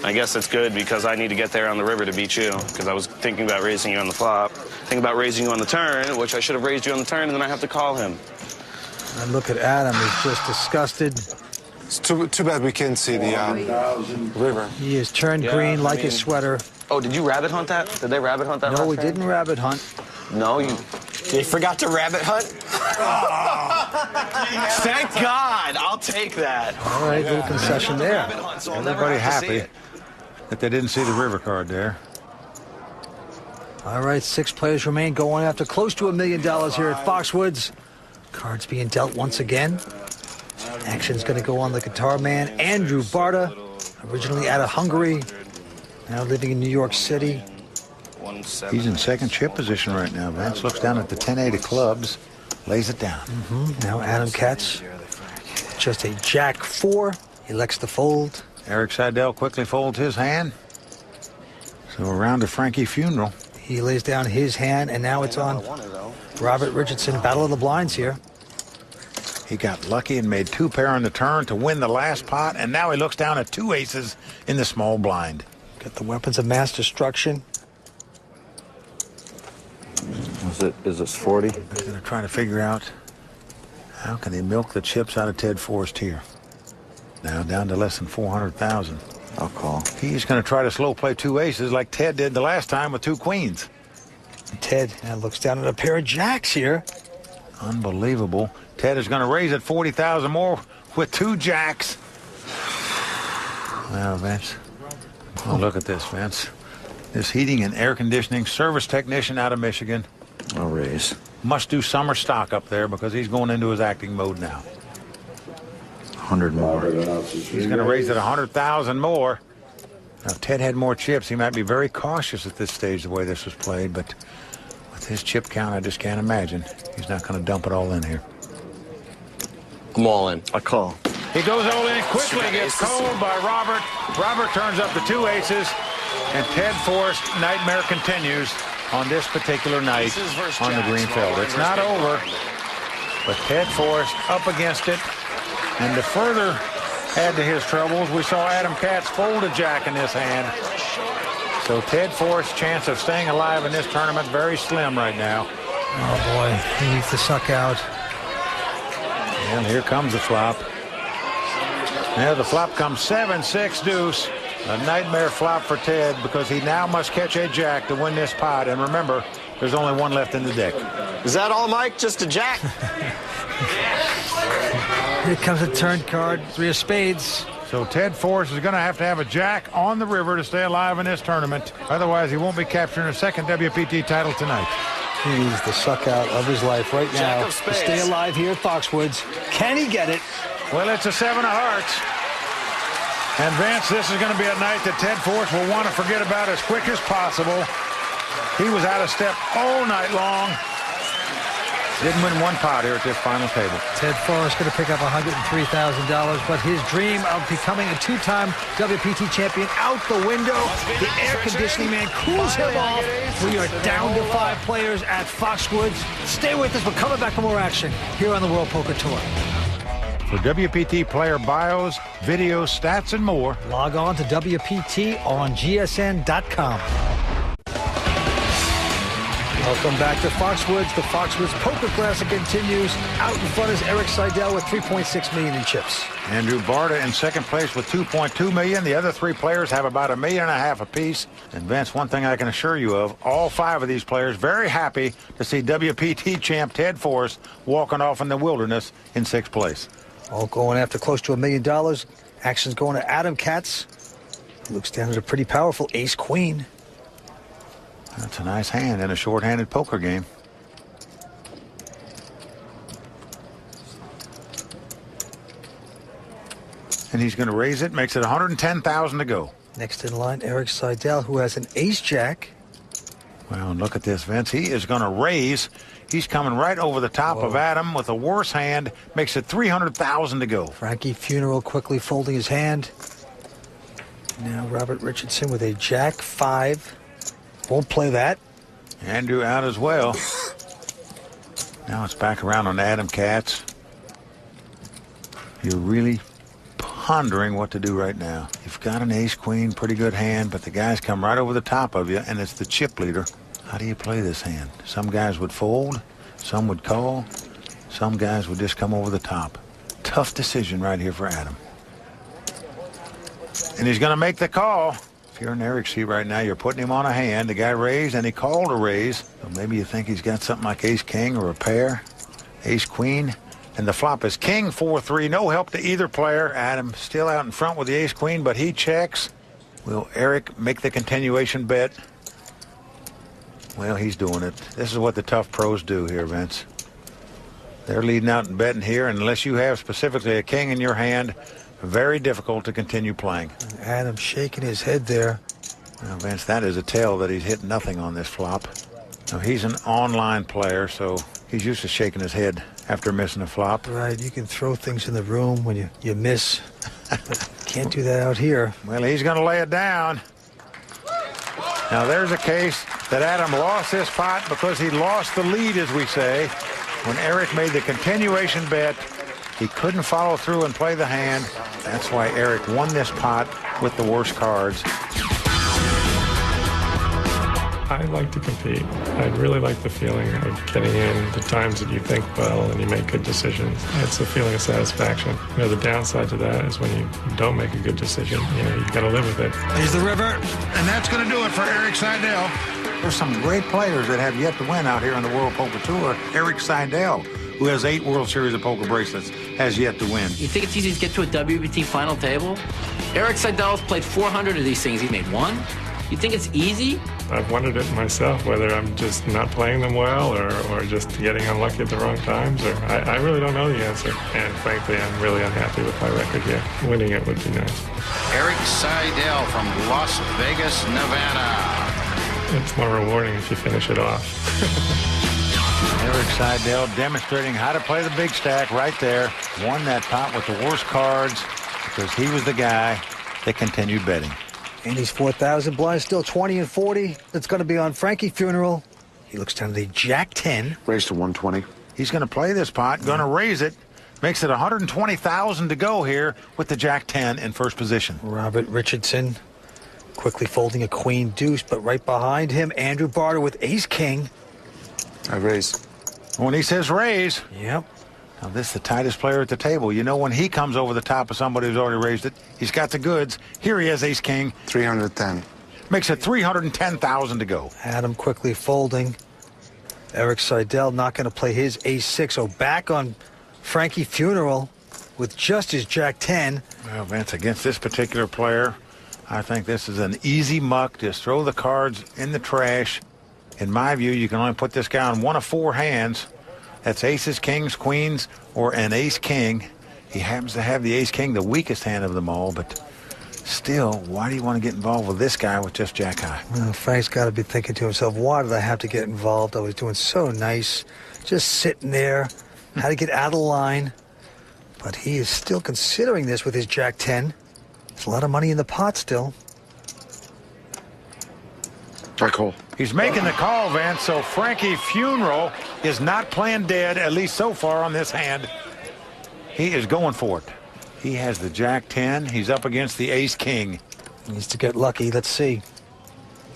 I guess it's good because I need to get there on the river to beat you because I was thinking about raising you on the flop. Thinking about raising you on the turn, which I should have raised you on the turn, and then I have to call him. And look at Adam. He's just disgusted. It's too bad we can't see the river. He is turned green like his sweater. Oh, did you rabbit hunt that? Did they rabbit hunt that? No, we didn't rabbit hunt. No, you... They forgot to rabbit hunt? Thank God. I'll take that. All right, little concession there. Everybody happy that they didn't see the river card there. All right, 6 players remain going after close to $1 million here at Foxwoods. Cards being dealt once again. Action's going to go on the guitar man, Andrew Barta, originally out of Hungary, now living in New York City. He's in second chip position right now. Vance looks down at the 10-8 of clubs, lays it down. Now Adam Katz, just a Jack 4, elects to fold. Eric Seidel quickly folds his hand. So around to Frankie Funeral. He lays down his hand, and now it's on Robert Richardson. Battle of the blinds here. He got lucky and made 2 pair on the turn to win the last pot, and now he looks down at 2 aces in the small blind. Got the weapons of mass destruction. Is this 40? They're going to try to figure out how can they milk the chips out of Ted Forrest here. Now down to less than 400,000. I'll call. He's going to try to slow play 2 aces like Ted did the last time with 2 queens. Ted now looks down at a pair of jacks here. Unbelievable. Ted is going to raise it 40,000 more with 2 jacks. Now, Vance. Oh, look at this, Vance. This heating and air conditioning service technician out of Michigan. I'll raise. Must do summer stock up there because he's going into his acting mode now. 100 more. He's going to raise it 100,000 more. Now, if Ted had more chips, he might be very cautious at this stage the way this was played, but with his chip count, I just can't imagine. He's not going to dump it all in here. I'm all in. I call. He goes all in quickly, gets called by Robert. Robert turns up the 2 aces, and Ted Forrest nightmare continues on this particular night on the green field. It's not over, but Ted Forrest up against it. And to further add to his troubles, we saw Adam Katz fold a jack in this hand. So Ted Forrest's chance of staying alive in this tournament very slim right now. Oh, boy. He needs to suck out. And here comes the flop. Now the flop comes 7-6 deuce. A nightmare flop for Ted because he now must catch a jack to win this pot. And remember, there's only 1 left in the deck. Is that all, Mike? Just a jack? Here comes a turn card, 3 of spades. So Ted Forrest is going to have a jack on the river to stay alive in this tournament. Otherwise, he won't be capturing a second WPT title tonight. He's the suck out of his life right now to stay alive here at Foxwoods. Can he get it? Well, it's a 7 of hearts. And Vance, this is going to be a night that Ted Forrest will want to forget about as quick as possible. He was out of step all night long. Didn't win one pot here at this final table. Ted Forrest going to pick up $103,000, but his dream of becoming a two-time WPT champion out the window. The air conditioning man cools him off. We are down to 5 players at Foxwoods. Stay with us. We're coming back for more action here on the World Poker Tour. For WPT player bios, videos, stats, and more, log on to WPT on GSN.com. Welcome back to Foxwoods. The Foxwoods Poker Classic continues. Out in front is Eric Seidel with $3.6 million in chips. Andrew Barta in second place with $2.2 million. The other 3 players have about $1.5 million apiece. And Vince, one thing I can assure you of, all 5 of these players very happy to see WPT champ Ted Forrest walking off in the wilderness in 6th place. All going after close to $1 million. Action's going to Adam Katz. He looks down at a pretty powerful ace-queen. That's a nice hand in a short-handed poker game. And he's going to raise it, makes it $110,000 to go. Next in line, Eric Seidel, who has an ace-jack. Well, look at this, Vince. He is going to raise. He's coming right over the top of Adam with a worse hand. Makes it $300,000 to go. Frankie Funeral quickly folding his hand. Now Robert Richardson with a jack-5. Won't play that. Andrew out as well. Now it's back around on Adam Katz. You're really pondering what to do right now. You've got an ace-queen, pretty good hand, but the guys come right over the top of you, and it's the chip leader. How do you play this hand? Some guys would fold, some would call, some guys would just come over the top. Tough decision right here for Adam. And he's going to make the call. If you're in Eric's seat right now, you're putting him on a hand. The guy raised, and he called a raise. So maybe you think he's got something like ace-king or a pair. Ace-queen. And the flop is king 4-3. No help to either player. Adam still out in front with the ace-queen, but he checks. Will Eric make the continuation bet? Well, he's doing it. This is what the tough pros do here, Vince. They're leading out and betting here, and unless you have specifically a king in your hand, very difficult to continue playing. Adam shaking his head there. Well, Vince, that is a tell that he's hit nothing on this flop. Now, he's an online player, so he's used to shaking his head after missing a flop. Right, you can throw things in the room when you miss. But can't do that out here. Well, he's going to lay it down. Now, there's a case that Adam lost this pot because he lost the lead, as we say. When Eric made the continuation bet, he couldn't follow through and play the hand. That's why Eric won this pot with the worst cards. I like to compete. I really like the feeling of getting in the times that you think well and you make good decisions. It's a feeling of satisfaction. You know, the downside to that is when you don't make a good decision, you know, you've got to live with it. Here's the river, and that's going to do it for Eric Seidel. There's some great players that have yet to win out here on the World Poker Tour. Eric Seidel, who has 8 World Series of Poker bracelets, has yet to win. You think it's easy to get to a WPT final table? Eric Seidel's played 400 of these things. He made 1. You think it's easy? I've wondered it myself, whether I'm just not playing them well or just getting unlucky at the wrong times. Or I really don't know the answer. And frankly, I'm really unhappy with my record here. Winning it would be nice. Eric Seidel from Las Vegas, Nevada. It's more rewarding if you finish it off. Eric Seidel demonstrating how to play the big stack right there. Won that pot with the worst cards because he was the guy that continued betting. And he's 4,000 blind, still 20 and 40. That's going to be on Frankie Funeral. He looks down to the jack-10. Raised to 120. He's going to play this pot, going to raise it. Makes it $120,000 to go here with the jack-10 in first position. Robert Richardson quickly folding a queen deuce, but right behind him, Andrew Barta with ace-king. I raise. When he says raise. Yep. Now, this is the tightest player at the table. You know, when he comes over the top of somebody who's already raised it, he's got the goods. Here he has ace-king. 310. Makes it $310,000 to go. Adam quickly folding. Eric Seidel not going to play his ace-6. So back on Frankie Funeral with just his jack-10. Well, Vince, against this particular player, I think this is an easy muck. Just throw the cards in the trash. In my view, you can only put this guy on one of 4 hands. That's aces, kings, queens, or an ace-king. He happens to have the ace-king, the weakest hand of them all, but still, why do you want to get involved with this guy with just jack-high? Well, Frank's got to be thinking to himself, why did I have to get involved? I was doing so nice. Just sitting there. How to get out of the line. But he is still considering this with his Jack-10. There's a lot of money in the pot still. I call. He's making the call, Vance, so Frankie Funeral is not playing dead, at least so far on this hand. He is going for it. He has the Jack-10. He's up against the Ace-King. Needs to get lucky. Let's see.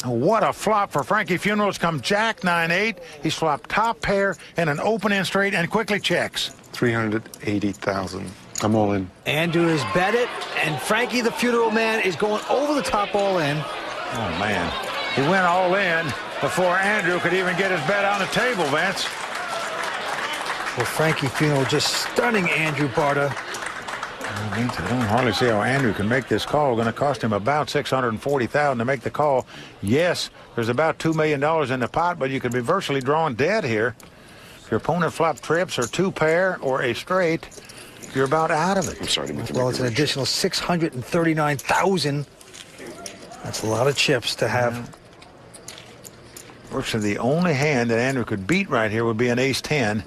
What a flop for Frankie Funeral. It's come Jack-9-8. He's flopped top pair and an open-end straight and quickly checks. 380,000. I'm all in. Andrew has bet it, and Frankie the Funeral Man is going over the top all in. Oh, man. He went all in before Andrew could even get his bet on the table, Vance. Well, Frankie Funeral just stunning Andrew Barta. I don't hardly see how Andrew can make this call. Going to cost him about $640,000 to make the call. Yes, there's about $2 million in the pot, but you could be virtually drawing dead here. If your opponent flop trips or two pair or a straight, you're about out of it. I'm sorry to make you Well, it's an additional $639,000. That's a lot of chips to have. Virtually the only hand that Andrew could beat right here would be an Ace-10,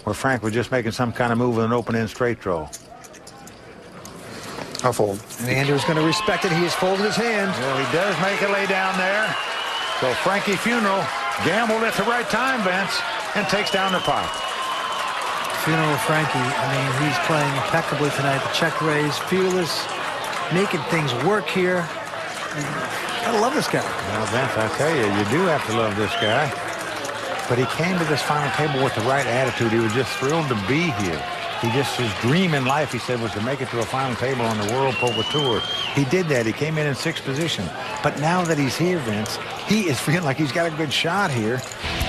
where Frank was just making some kind of move with an open-end straight draw. I'll fold. And Andrew's going to respect it. He has folded his hand. Well, he does make a lay down there. So Frankie Funeral gambled at the right time, Vince, and takes down the pot. Funeral Frankie, I mean, he's playing impeccably tonight. The check raise, fearless, making things work here. I love this guy. Well, Vince, I tell you, you do have to love this guy. But he came to this final table with the right attitude. He was just thrilled to be here. His dream in life, he said, was to make it to a final table on the World Poker Tour. He did that. He came in sixth position. But now that he's here, Vince, he is feeling like he's got a good shot here,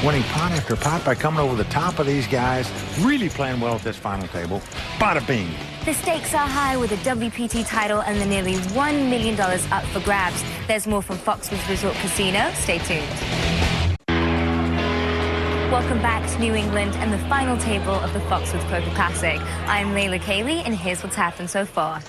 winning pot after pot by coming over the top of these guys, really playing well at this final table. Bada bing. The stakes are high with a WPT title and the nearly $1 million up for grabs. There's more from Foxwoods Resort Casino. Stay tuned. Welcome back to New England and the final table of the Foxwoods Poker Classic. I'm Layla Cayley, and here's what's happened so far.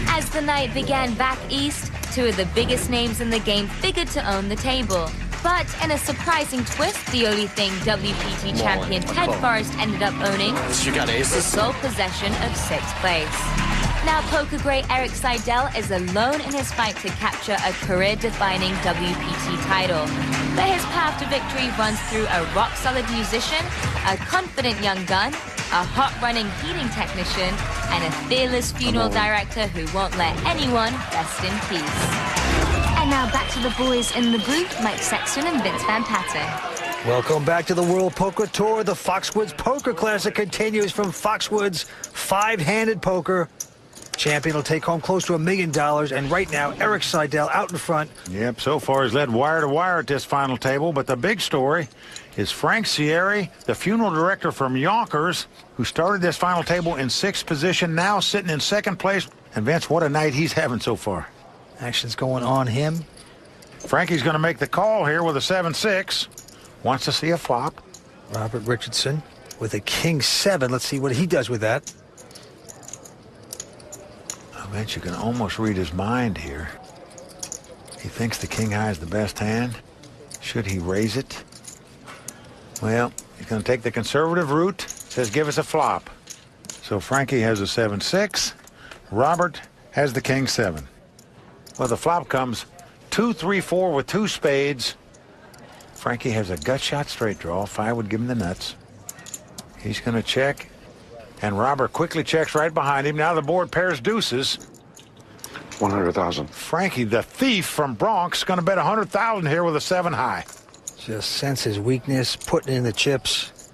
As the night began back east, two of the biggest names in the game figured to own the table. But in a surprising twist, the only thing WPT champion Ted Forrest ended up owning was sole possession of sixth place. Now poker great Eric Seidel is alone in his fight to capture a career-defining WPT title. But his path to victory runs through a rock-solid musician, a confident young gun, a hot-running heating technician, and a fearless funeral director who won't let anyone rest in peace. And now back to the boys in the booth, Mike Sexton and Vince Van Patten. Welcome back to the World Poker Tour. The Foxwoods Poker Classic continues from Foxwoods five-handed poker. Champion will take home close to $1 million, and right now, Eric Seidel out in front. Yep, so far he's led wire to wire at this final table, but the big story is Frank Sierra, the funeral director from Yonkers, who started this final table in sixth position, now sitting in second place. And Vince, what a night he's having so far. Action's going on him. Frankie's going to make the call here with a 7-6. Wants to see a flop. Robert Richardson with a king-7. Let's see what he does with that. Vince, you can almost read his mind here. He thinks the king high is the best hand. Should he raise it? Well, he's going to take the conservative route. Says give us a flop. So Frankie has a 7-6. Robert has the king-7. Well, the flop comes 2-3-4 with two spades. Frankie has a gut shot straight draw. 5 would give him the nuts. He's going to check. And Robert quickly checks right behind him. Now the board pairs deuces. 100,000. Frankie, the thief from Bronx, going to bet 100,000 here with a 7 high. Just sense his weakness, putting in the chips.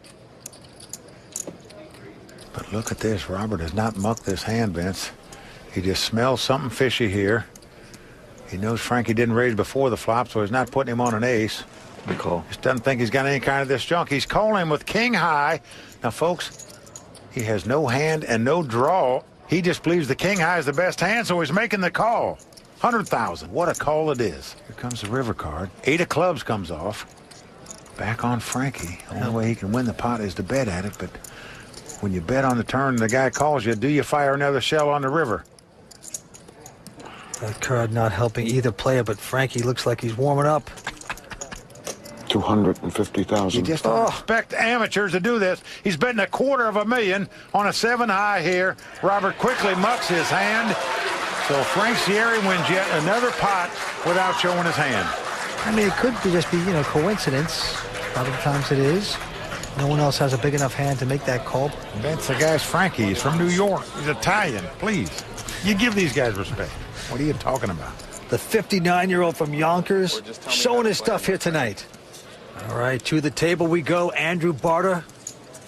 But look at this. Robert has not mucked this hand, Vince. He just smells something fishy here. He knows Frankie didn't raise before the flop, so he's not putting him on an ace. Good call. Just doesn't think he's got any kind of this junk. He's calling him with king high. Now, folks, he has no hand and no draw. He just believes the king high is the best hand, so he's making the call. 100,000. What a call it is. Here comes the river card. 8 of clubs comes off. Back on Frankie. The only way he can win the pot is to bet at it, but when you bet on the turn and the guy calls you, do you fire another shell on the river? That card not helping either player, but Frankie looks like he's warming up. $250,000. You just don't expect amateurs to do this. He's betting $250,000 on a 7-high here. Robert quickly mucks his hand. So Frank Sierra wins yet another pot without showing his hand. I mean, it could be just be, coincidence. A lot of times it is. No one else has a big enough hand to make that call. That's the guy's Frankie. He's from New York. He's Italian. Please. You give these guys respect. What are you talking about? The 59-year-old from Yonkers showing his stuff here tonight. All right, to the table we go. Andrew Barter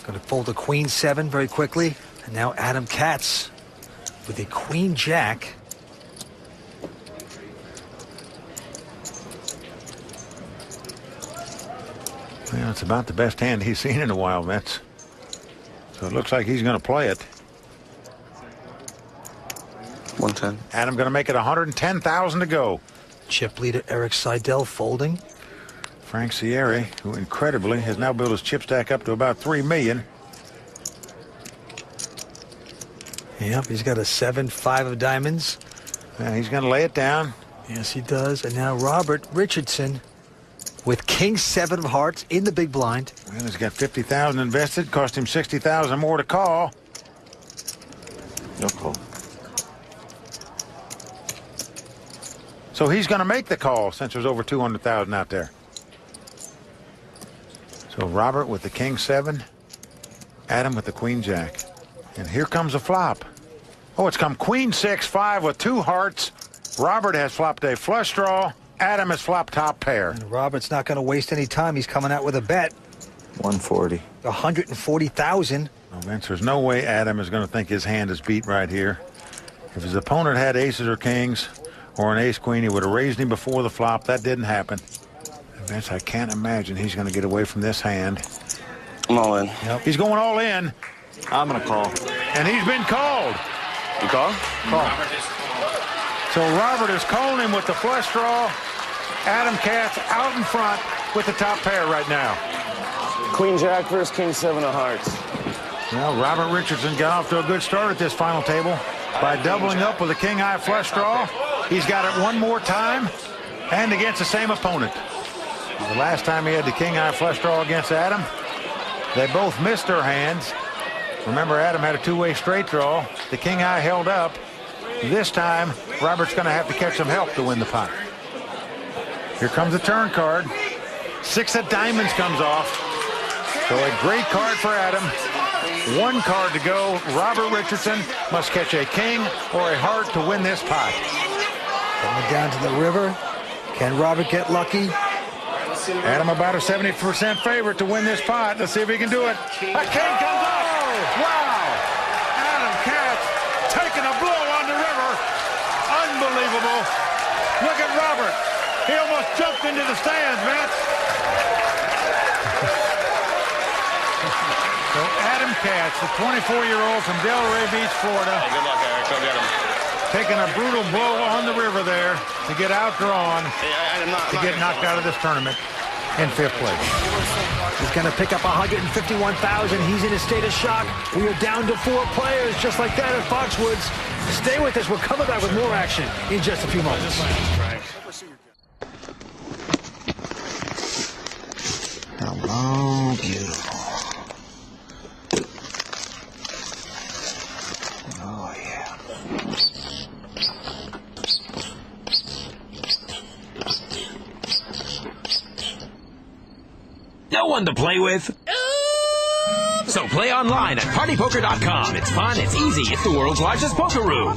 going to fold a queen-7 very quickly. And now Adam Katz with a queen-jack. Well, it's about the best hand he's seen in a while, Vince. So it looks like he's going to play it. 110. Adam going to make it $110,000 to go. Chip leader Eric Seidel folding. Frank Sierra, who incredibly has now built his chip stack up to about $3 million. Yep, he's got a 7-5 of diamonds. Yeah, he's going to lay it down. Yes, he does. And now Robert Richardson with king 7 of hearts in the big blind. Well, he's got $50,000 invested. Cost him $60,000 more to call. No call. So he's going to make the call since there's over $200,000 out there. So Robert with the king 7, Adam with the queen jack. And here comes a flop. Oh, it's come queen 6-5 with 2 hearts. Robert has flopped a flush draw. Adam has flopped top pair. And Robert's not going to waste any time. He's coming out with a bet. 140. 140,000. Well, Vince, there's no way Adam is going to think his hand is beat right here. If his opponent had aces or kings or an ace-queen, he would have raised him before the flop. That didn't happen. And Vince, I can't imagine he's going to get away from this hand. I'm all in. Yep. He's going all in. I'm going to call. And he's been called. You call? Call. So Robert is calling him with the flush draw. Adam Katz out in front with the top pair right now. Queen jack versus king 7 of hearts. Well, Robert Richardson got off to a good start at this final table by doubling up with a king-high flush draw. He's got it one more time and against the same opponent. The last time he had the king-high flush draw against Adam, they both missed their hands. Remember, Adam had a two-way straight draw. The king-high held up. This time, Robert's going to have to catch some help to win the pot. Here comes the turn card. 6 of diamonds comes off. So a great card for Adam. 1 card to go. Robert Richardson must catch a king or a heart to win this pot. Coming down to the river. Can Robert get lucky? Adam about a 70% favorite to win this pot. Let's see if he can do it. A king comes off. Wow. Adam Katz taking a blow on the river. Unbelievable. Look at Robert. He almost jumped into the stands, Vince. So Adam Katz, the 24-year-old from Delray Beach, Florida. Hey, good luck, Eric. Go get him. Taking a brutal blow on the river there to get outdrawn, to get knocked out of this tournament in 5th place. He's going to pick up 151,000. He's in a state of shock. We are down to 4 players, just like that at Foxwoods. Stay with us. We're coming back with more action in just a few moments. Hello, beautiful. Oh, yeah. No one to play with. So play online at partypoker.com. It's fun, it's easy, it's the world's largest poker room.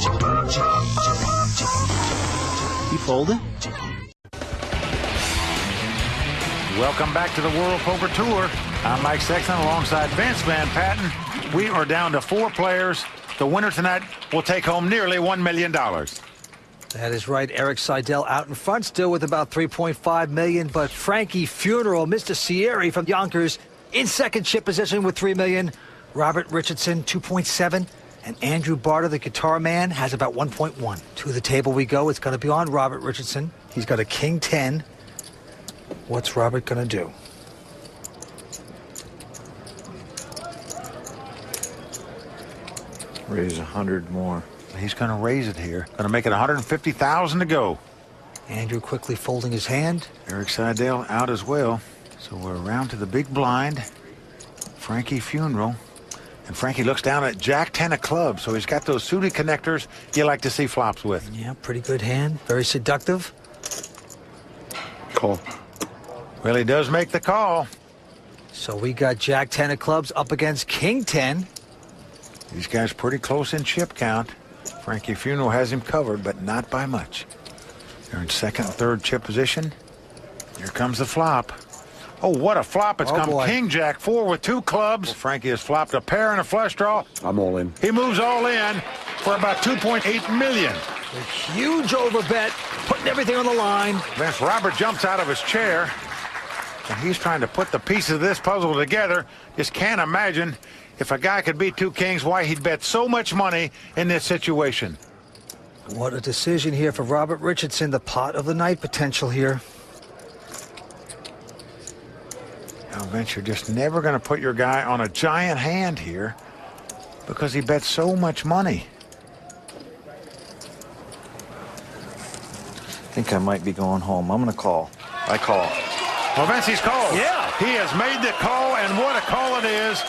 You folded? Welcome back to the World Poker Tour. I'm Mike Sexton alongside Vince Van Patten. We are down to 4 players. The winner tonight will take home nearly $1 million. That is right. Eric Seidel out in front still with about $3.5 million. But Frankie Funeral, Mr. Sierra from Yonkers, in second chip position with $3 million. Robert Richardson, 2.7. And Andrew Barter, the guitar man, has about 1.1. To the table we go. It's going to be on Robert Richardson. He's got a king 10. What's Robert going to do? Raise 100 more. He's going to raise it here. Going to make it $150,000 to go. Andrew quickly folding his hand. Eric Seidel out as well. So we're around to the big blind. Frankie Funeral. And Frankie looks down at Jack 10 of clubs. So he's got those suited connectors you like to see flops with. Yeah, pretty good hand. Very seductive. Call. Well, he does make the call. So we got Jack 10 of clubs up against King 10. These guys pretty close in chip count. Frankie Funeral has him covered, but not by much. They're in second and third chip position. Here comes the flop. Oh, what a flop. It's come boy. King Jack 4 with 2 clubs. Well, Frankie has flopped a pair and a flush draw. I'm all in. He moves all in for about $2.8 million. A huge overbet, putting everything on the line. Vince Robert jumps out of his chair, and he's trying to put the pieces of this puzzle together. Just can't imagine if a guy could beat 2 kings, why he'd bet so much money in this situation. What a decision here for Robert Richardson, the pot of the night potential here. Now, Vince, you're just never going to put your guy on a giant hand here because he bets so much money. I think I might be going home. I'm going to call. I call. Well, Vince, he's called. Yeah. He has made the call, and what a call it is.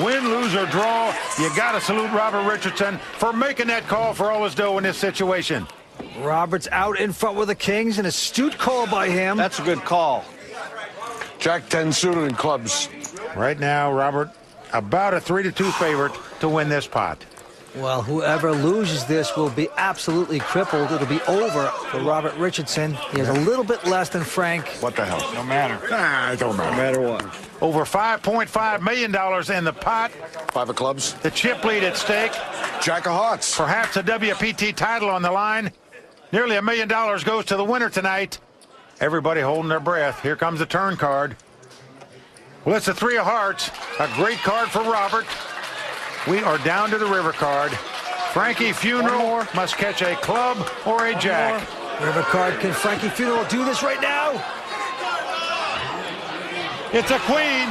Win, lose, or draw, you got to salute Robert Richardson for making that call for all his dough in this situation. Robert's out in front with the kings, an astute call by him. That's a good call. Jack 10 suited in clubs. Right now, Robert, about a 3-2 favorite to win this pot. Well, whoever loses this will be absolutely crippled. It'll be over for Robert Richardson. He has a little bit less than Frank. What the hell? No matter. It don't matter. No matter what. Over $5.5 million in the pot. 5 of clubs. The chip lead at stake. Jack of hearts. Perhaps a WPT title on the line. Nearly $1 million goes to the winner tonight. Everybody holding their breath. Here comes the turn card. Well, it's a 3 of hearts. A great card for Robert. We are down to the river card. Frankie Funeral must catch a club or a jack. River card. Can Frankie Funeral do this right now? It's a queen.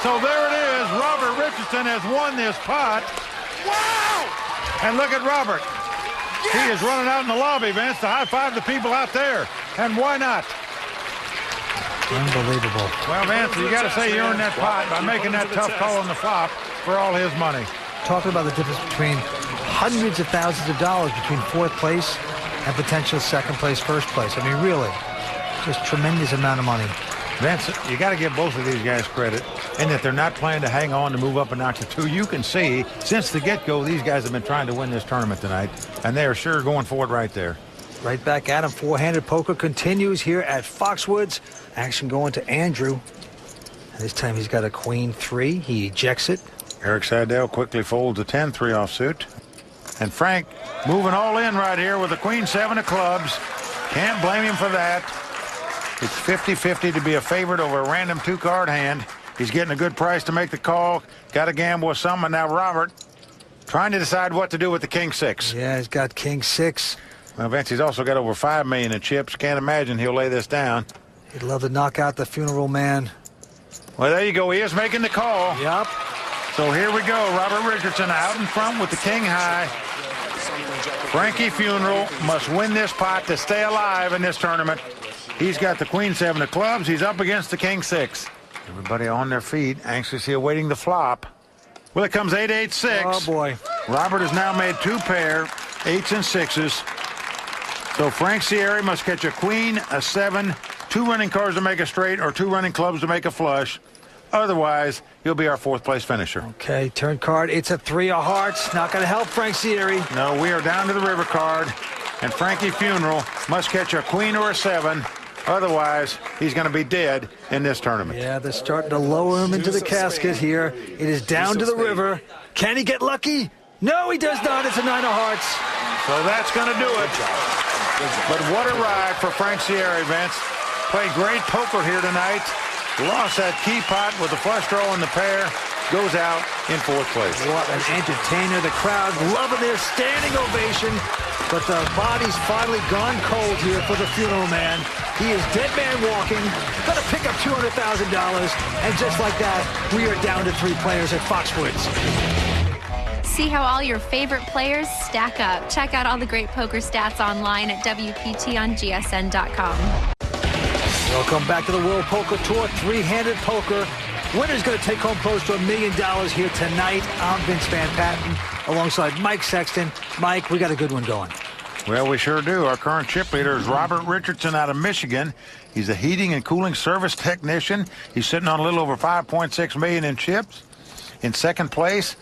So there it is. Robert Richardson has won this pot. Wow! And look at Robert. Yes! He is running out in the lobby, Vince, to high-five the people out there. And why not? Unbelievable. Well, Vince, you got to say you earned that pot by making that tough call on the flop for all his money. Talking about the difference between hundreds of thousands of dollars between 4th place and potential 2nd place, 1st place. I mean, really, just tremendous amount of money. Vince, you got to give both of these guys credit in that they're not planning to hang on to move up a notch or 2. You can see since the get-go, these guys have been trying to win this tournament tonight, and they are sure going for it right there. Right back at him. 4-handed poker continues here at Foxwoods. Action going to Andrew. This time he's got a queen 3. He ejects it. Eric Seidel quickly folds a 10-3 offsuit. And Frank moving all in right here with a queen 7 of clubs. Can't blame him for that. It's 50-50 to be a favorite over a random 2-card hand. He's getting a good price to make the call. Got to gamble with some. And now Robert trying to decide what to do with the king 6. Yeah, he's got king 6. Well, Vince, he's also got over $5 million in chips. Can't imagine he'll lay this down. He'd love to knock out the funeral man. Well, there you go. He is making the call. Yep. So here we go. Robert Richardson out in front with the king high. Frankie Funeral must win this pot to stay alive in this tournament. He's got the queen 7 of clubs. He's up against the king 6. Everybody on their feet, anxiously awaiting the flop. Well, it comes 8-8-6. Oh, boy. Robert has now made 2 pair, 8s and 6s. So Frank Sierra must catch a queen, a 7, 2 running cards to make a straight, or 2 running clubs to make a flush. Otherwise, he'll be our 4th place finisher. Okay, turn card. It's a 3 of hearts. Not going to help Frank Sierra. No, we are down to the river card. And Frankie Funeral must catch a queen or a 7. Otherwise, he's going to be dead in this tournament. Yeah, they're starting to lower him into the casket here. It is down to the river. Can he get lucky? No, he does not. It's a 9 of hearts. So that's going to do it. But what a ride for Frank Sierra, Vince. Played great poker here tonight. Lost that key pot with the flush draw in the pair. Goes out in 4th place. What an entertainer. The crowd loving this standing ovation. But the body's finally gone cold here for the funeral man. He is dead man walking. Going to pick up $200,000. And just like that, we are down to 3 players at Foxwoods. See how all your favorite players stack up. Check out all the great poker stats online at WPT on GSN.com. Welcome back to the World Poker Tour, three-handed poker. Winner's going to take home close to $1 million here tonight. I'm Vince Van Patten, alongside Mike Sexton. Mike, we got a good one going. Well, we sure do. Our current chip leader is Robert Richardson out of Michigan. He's a heating and cooling service technician. He's sitting on a little over $5.6 million in chips. In second place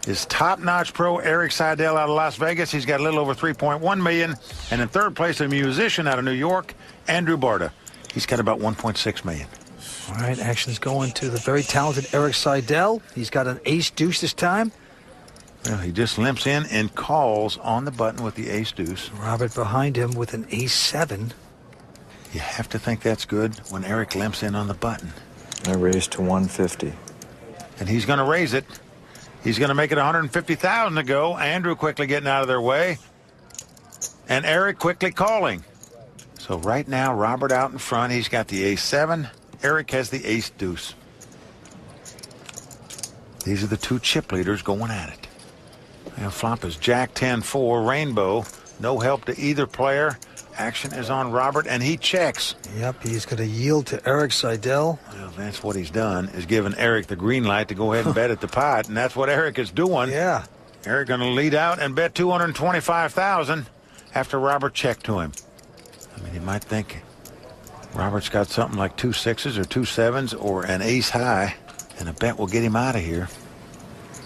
is top-notch pro Eric Seidel out of Las Vegas. He's got a little over $3.1 million. And in third place, a musician out of New York, Andrew Barta. He's got about $1.6 million. All right, action's going to the very talented Eric Seidel. He's got an ace-deuce this time. Well, he just limps in and calls on the button with the ace-deuce. Robert behind him with an ace-7. You have to think that's good when Eric limps in on the button. I raised to 150. And he's going to raise it. He's going to make it 150,000 to go. Andrew quickly getting out of their way. And Eric quickly calling. So right now, Robert out in front. He's got the ace-7. Eric has the ace-deuce. These are the two chip leaders going at it. Now flop is Jack 10-4, Rainbow. No help to either player. Action is on Robert, and he checks. Yep, he's going to yield to Eric Seidel. Well, that's what he's done, is giving Eric the green light to go ahead and bet at the pot, and that's what Eric is doing. Yeah. Eric going to lead out and bet $225,000 after Robert checked to him. I mean, you might think Robert's got something like 2 6s or 2 7s or an ace high, and a bet will get him out of here.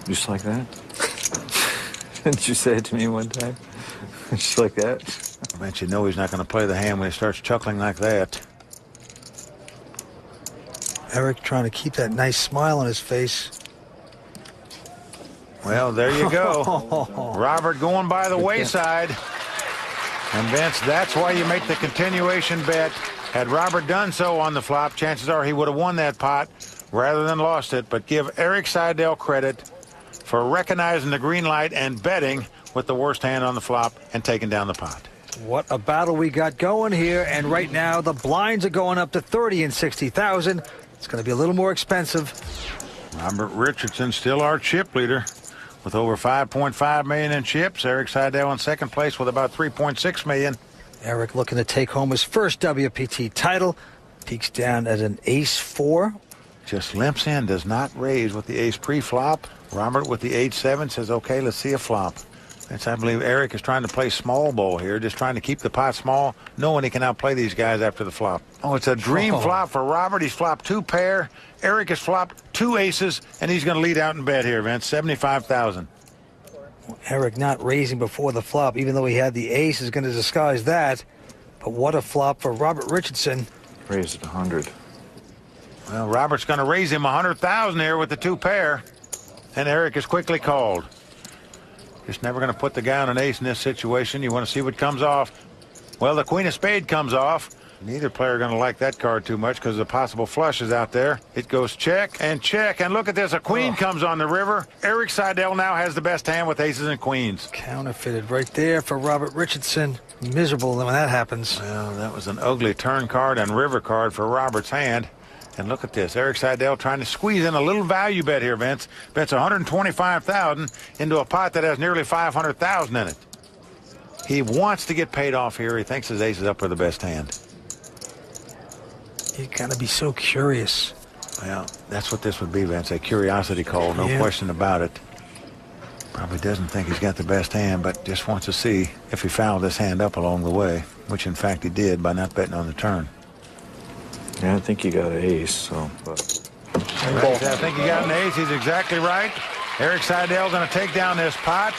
Just like that? Didn't you say it to me one time? Just like that? I bet you know he's not going to play the hand when he starts chuckling like that. Eric trying to keep that nice smile on his face. Well, there you go. Robert going by the wayside. And Vince, that's why you make the continuation bet. Had Robert done so on the flop, chances are he would have won that pot rather than lost it. But give Eric Seidel credit for recognizing the green light and betting with the worst hand on the flop and taking down the pot. What a battle we got going here. And right now, the blinds are going up to 30 and 60,000. It's going to be a little more expensive. Robert Richardson still our chip leader with over $5.5 million in chips. Eric Seidel in second place with about $3.6 million. Eric looking to take home his first WPT title. Peaks down at an ace-4. Just limps in, does not raise with the ace pre-flop. Robert with the ace-7 says, okay, let's see a flop. I believe Eric is trying to play small ball here, just trying to keep the pot small, knowing he can outplay these guys after the flop. Oh, it's a dream flop for Robert. He's flopped 2 pair. Eric has flopped 2 aces, and he's going to lead out in bet here, Vince. $75,000. Well, Eric not raising before the flop, even though he had the ace, is going to disguise that. But what a flop for Robert Richardson. Raised at 100. Well, Robert's going to raise him 100,000 here with the 2 pair, and Eric is quickly called. Just never going to put the guy on an ace in this situation. You want to see what comes off. Well, the queen of spade comes off. Neither player going to like that card too much because the possible flush is out there. It goes check and check. And look at this. A queen comes on the river. Eric Seidel now has the best hand with aces and queens. Counterfeited right there for Robert Richardson. Miserable when that happens. Well, that was an ugly turn card and river card for Robert's hand. And look at this. Eric Seidel trying to squeeze in a little value bet here, Vince. Bets $125,000 into a pot that has nearly $500,000 in it. He wants to get paid off here. He thinks his ace is up for the best hand. You gotta be so curious. Well, that's what this would be, Vince. A curiosity call, no question about it. Probably doesn't think he's got the best hand, but just wants to see if he fouled this hand up along the way, which in fact he did by not betting on the turn. Yeah, I think you got an ace, so. But. I think he got an ace. He's exactly right. Eric Seidel going to take down this pot.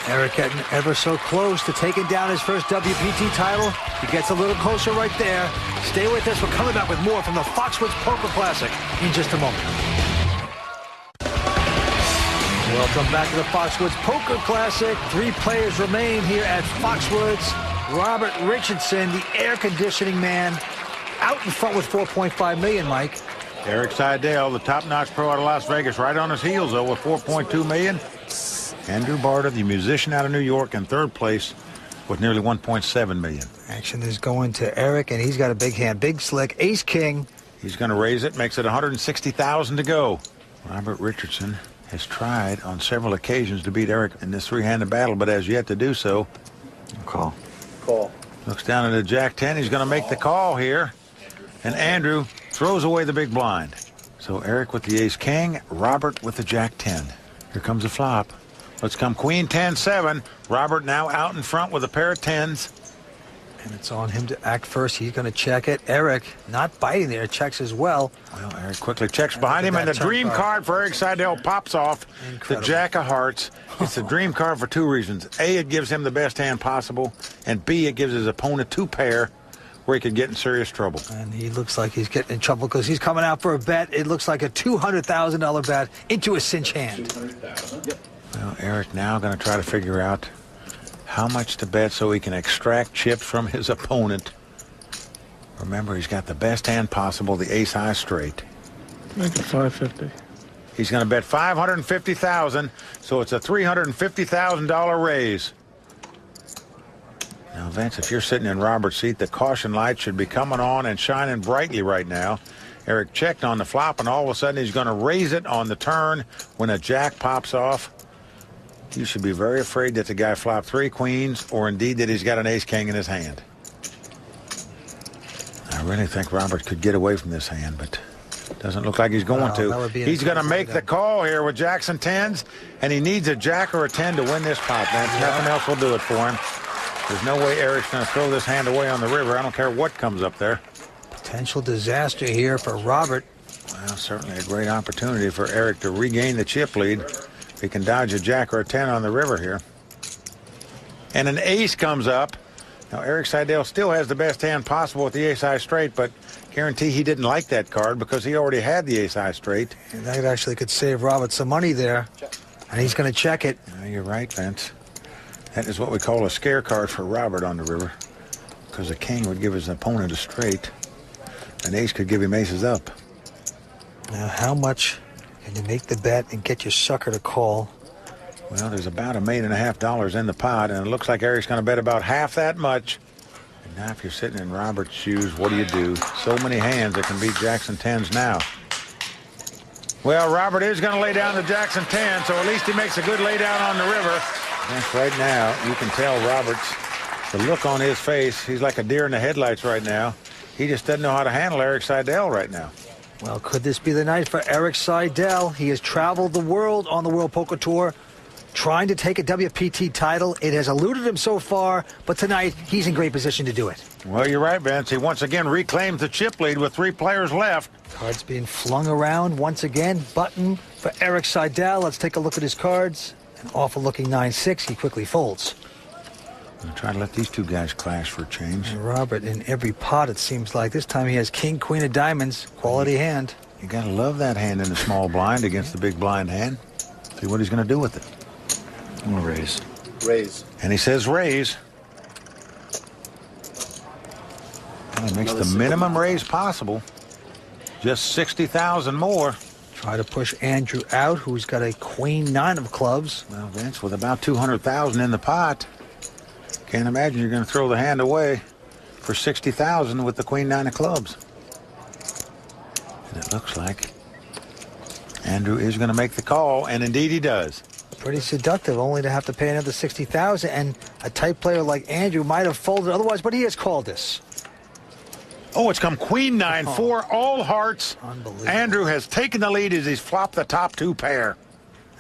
Eric getting ever so close to taking down his first WPT title. He gets a little closer right there. Stay with us. We're coming back with more from the Foxwoods Poker Classic in just a moment. Welcome back to the Foxwoods Poker Classic. 3 players remain here at Foxwoods. Robert Richardson, the air conditioning man, out in front with $4.5 million, Mike. Eric Seidel, the top-notch pro out of Las Vegas, right on his heels, though, with $4.2 million. Andrew Barta, the musician out of New York, in third place with nearly $1.7 million. Action is going to Eric, and he's got a big hand. Big slick, ace-king. He's going to raise it, makes it $160,000 to go. Robert Richardson has tried on several occasions to beat Eric in this 3-handed battle, but has yet to do so. Call. Looks down at a Jack 10. He's going to make the call here. And Andrew throws away the big blind. So Eric with the ace-king, Robert with the jack-10. Here comes the flop. Let's come queen 10-7. Robert now out in front with a pair of tens. And it's on him to act first. He's going to check it. Eric not biting there, checks as well. Well, Eric quickly checks behind him, and the dream card for Eric Seidel pops off. Incredible. The jack of hearts. It's the dream card for two reasons. A, it gives him the best hand possible, and B, it gives his opponent two pair where he could get in serious trouble. And he looks like he's getting in trouble because he's coming out for a bet. It looks like a $200,000 bet into a cinch hand. Yep. Well, Eric now going to try to figure out how much to bet so he can extract chips from his opponent. Remember, he's got the best hand possible, the ace-high straight. Make it 550. He's going to bet $550,000, so it's a $350,000 raise. Now, Vince, if you're sitting in Robert's seat, the caution light should be coming on and shining brightly right now. Eric checked on the flop, and all of a sudden he's going to raise it on the turn when a jack pops off. You should be very afraid that the guy flopped three queens, or indeed that he's got an ace-king in his hand. I really think Robert could get away from this hand, but doesn't look like he's going to. He's going to make the call here with jacks and tens, and he needs a jack or a 10 to win this pot, man. Nothing else will do it for him. There's no way Eric's going to throw this hand away on the river. I don't care what comes up there. Potential disaster here for Robert. Well, certainly a great opportunity for Eric to regain the chip lead. If he can dodge a jack or a 10 on the river here. And an ace comes up. Now, Eric Seidel still has the best hand possible with the ace-high straight, but guarantee he didn't like that card because he already had the ace-high straight. And that actually could save Robert some money there. And he's going to check it. Yeah, you're right, Vince. That is what we call a scare card for Robert on the river, because a king would give his opponent a straight. An ace could give him aces up. Now, how much can you make the bet and get your sucker to call? Well, there's about $1.5 million in the pot, and it looks like Eric's going to bet about half that much. And now if you're sitting in Robert's shoes, what do? So many hands that can beat jacks and tens now. Well, Robert is going to lay down the jacks and tens, so at least he makes a good lay down on the river. That's right now. You can tell Robert's, the look on his face, he's like a deer in the headlights right now. He just doesn't know how to handle Eric Seidel right now. Well, could this be the night for Eric Seidel? He has traveled the world on the World Poker Tour, trying to take a WPT title. It has eluded him so far, but tonight he's in great position to do it. Well, you're right, Vince. He once again reclaims the chip lead with 3 players left. Cards being flung around once again. Button for Eric Seidel. Let's take a look at his cards. An awful-looking 9-6. He quickly folds. I'm going to try to let these two guys clash for a change. And Robert, in every pot, it seems like. This time he has king, queen of diamonds. Quality hand. You got to love that hand in the small blind against the big blind hand. See what he's going to do with it. I'm going to raise. Raise. And he says raise. And he makes the minimum raise possible. Just 60,000 more. Try to push Andrew out, who's got a queen 9 of clubs. Well, Vince, with about 200,000 in the pot, can't imagine you're going to throw the hand away for 60,000 with the queen 9 of clubs. And it looks like Andrew is going to make the call, and indeed he does. Pretty seductive, only to have to pay another 60,000, and a tight player like Andrew might have folded otherwise, but he has called this. Oh, it's come queen 9-4, all hearts. Unbelievable. Andrew has taken the lead as he's flopped the top 2 pair.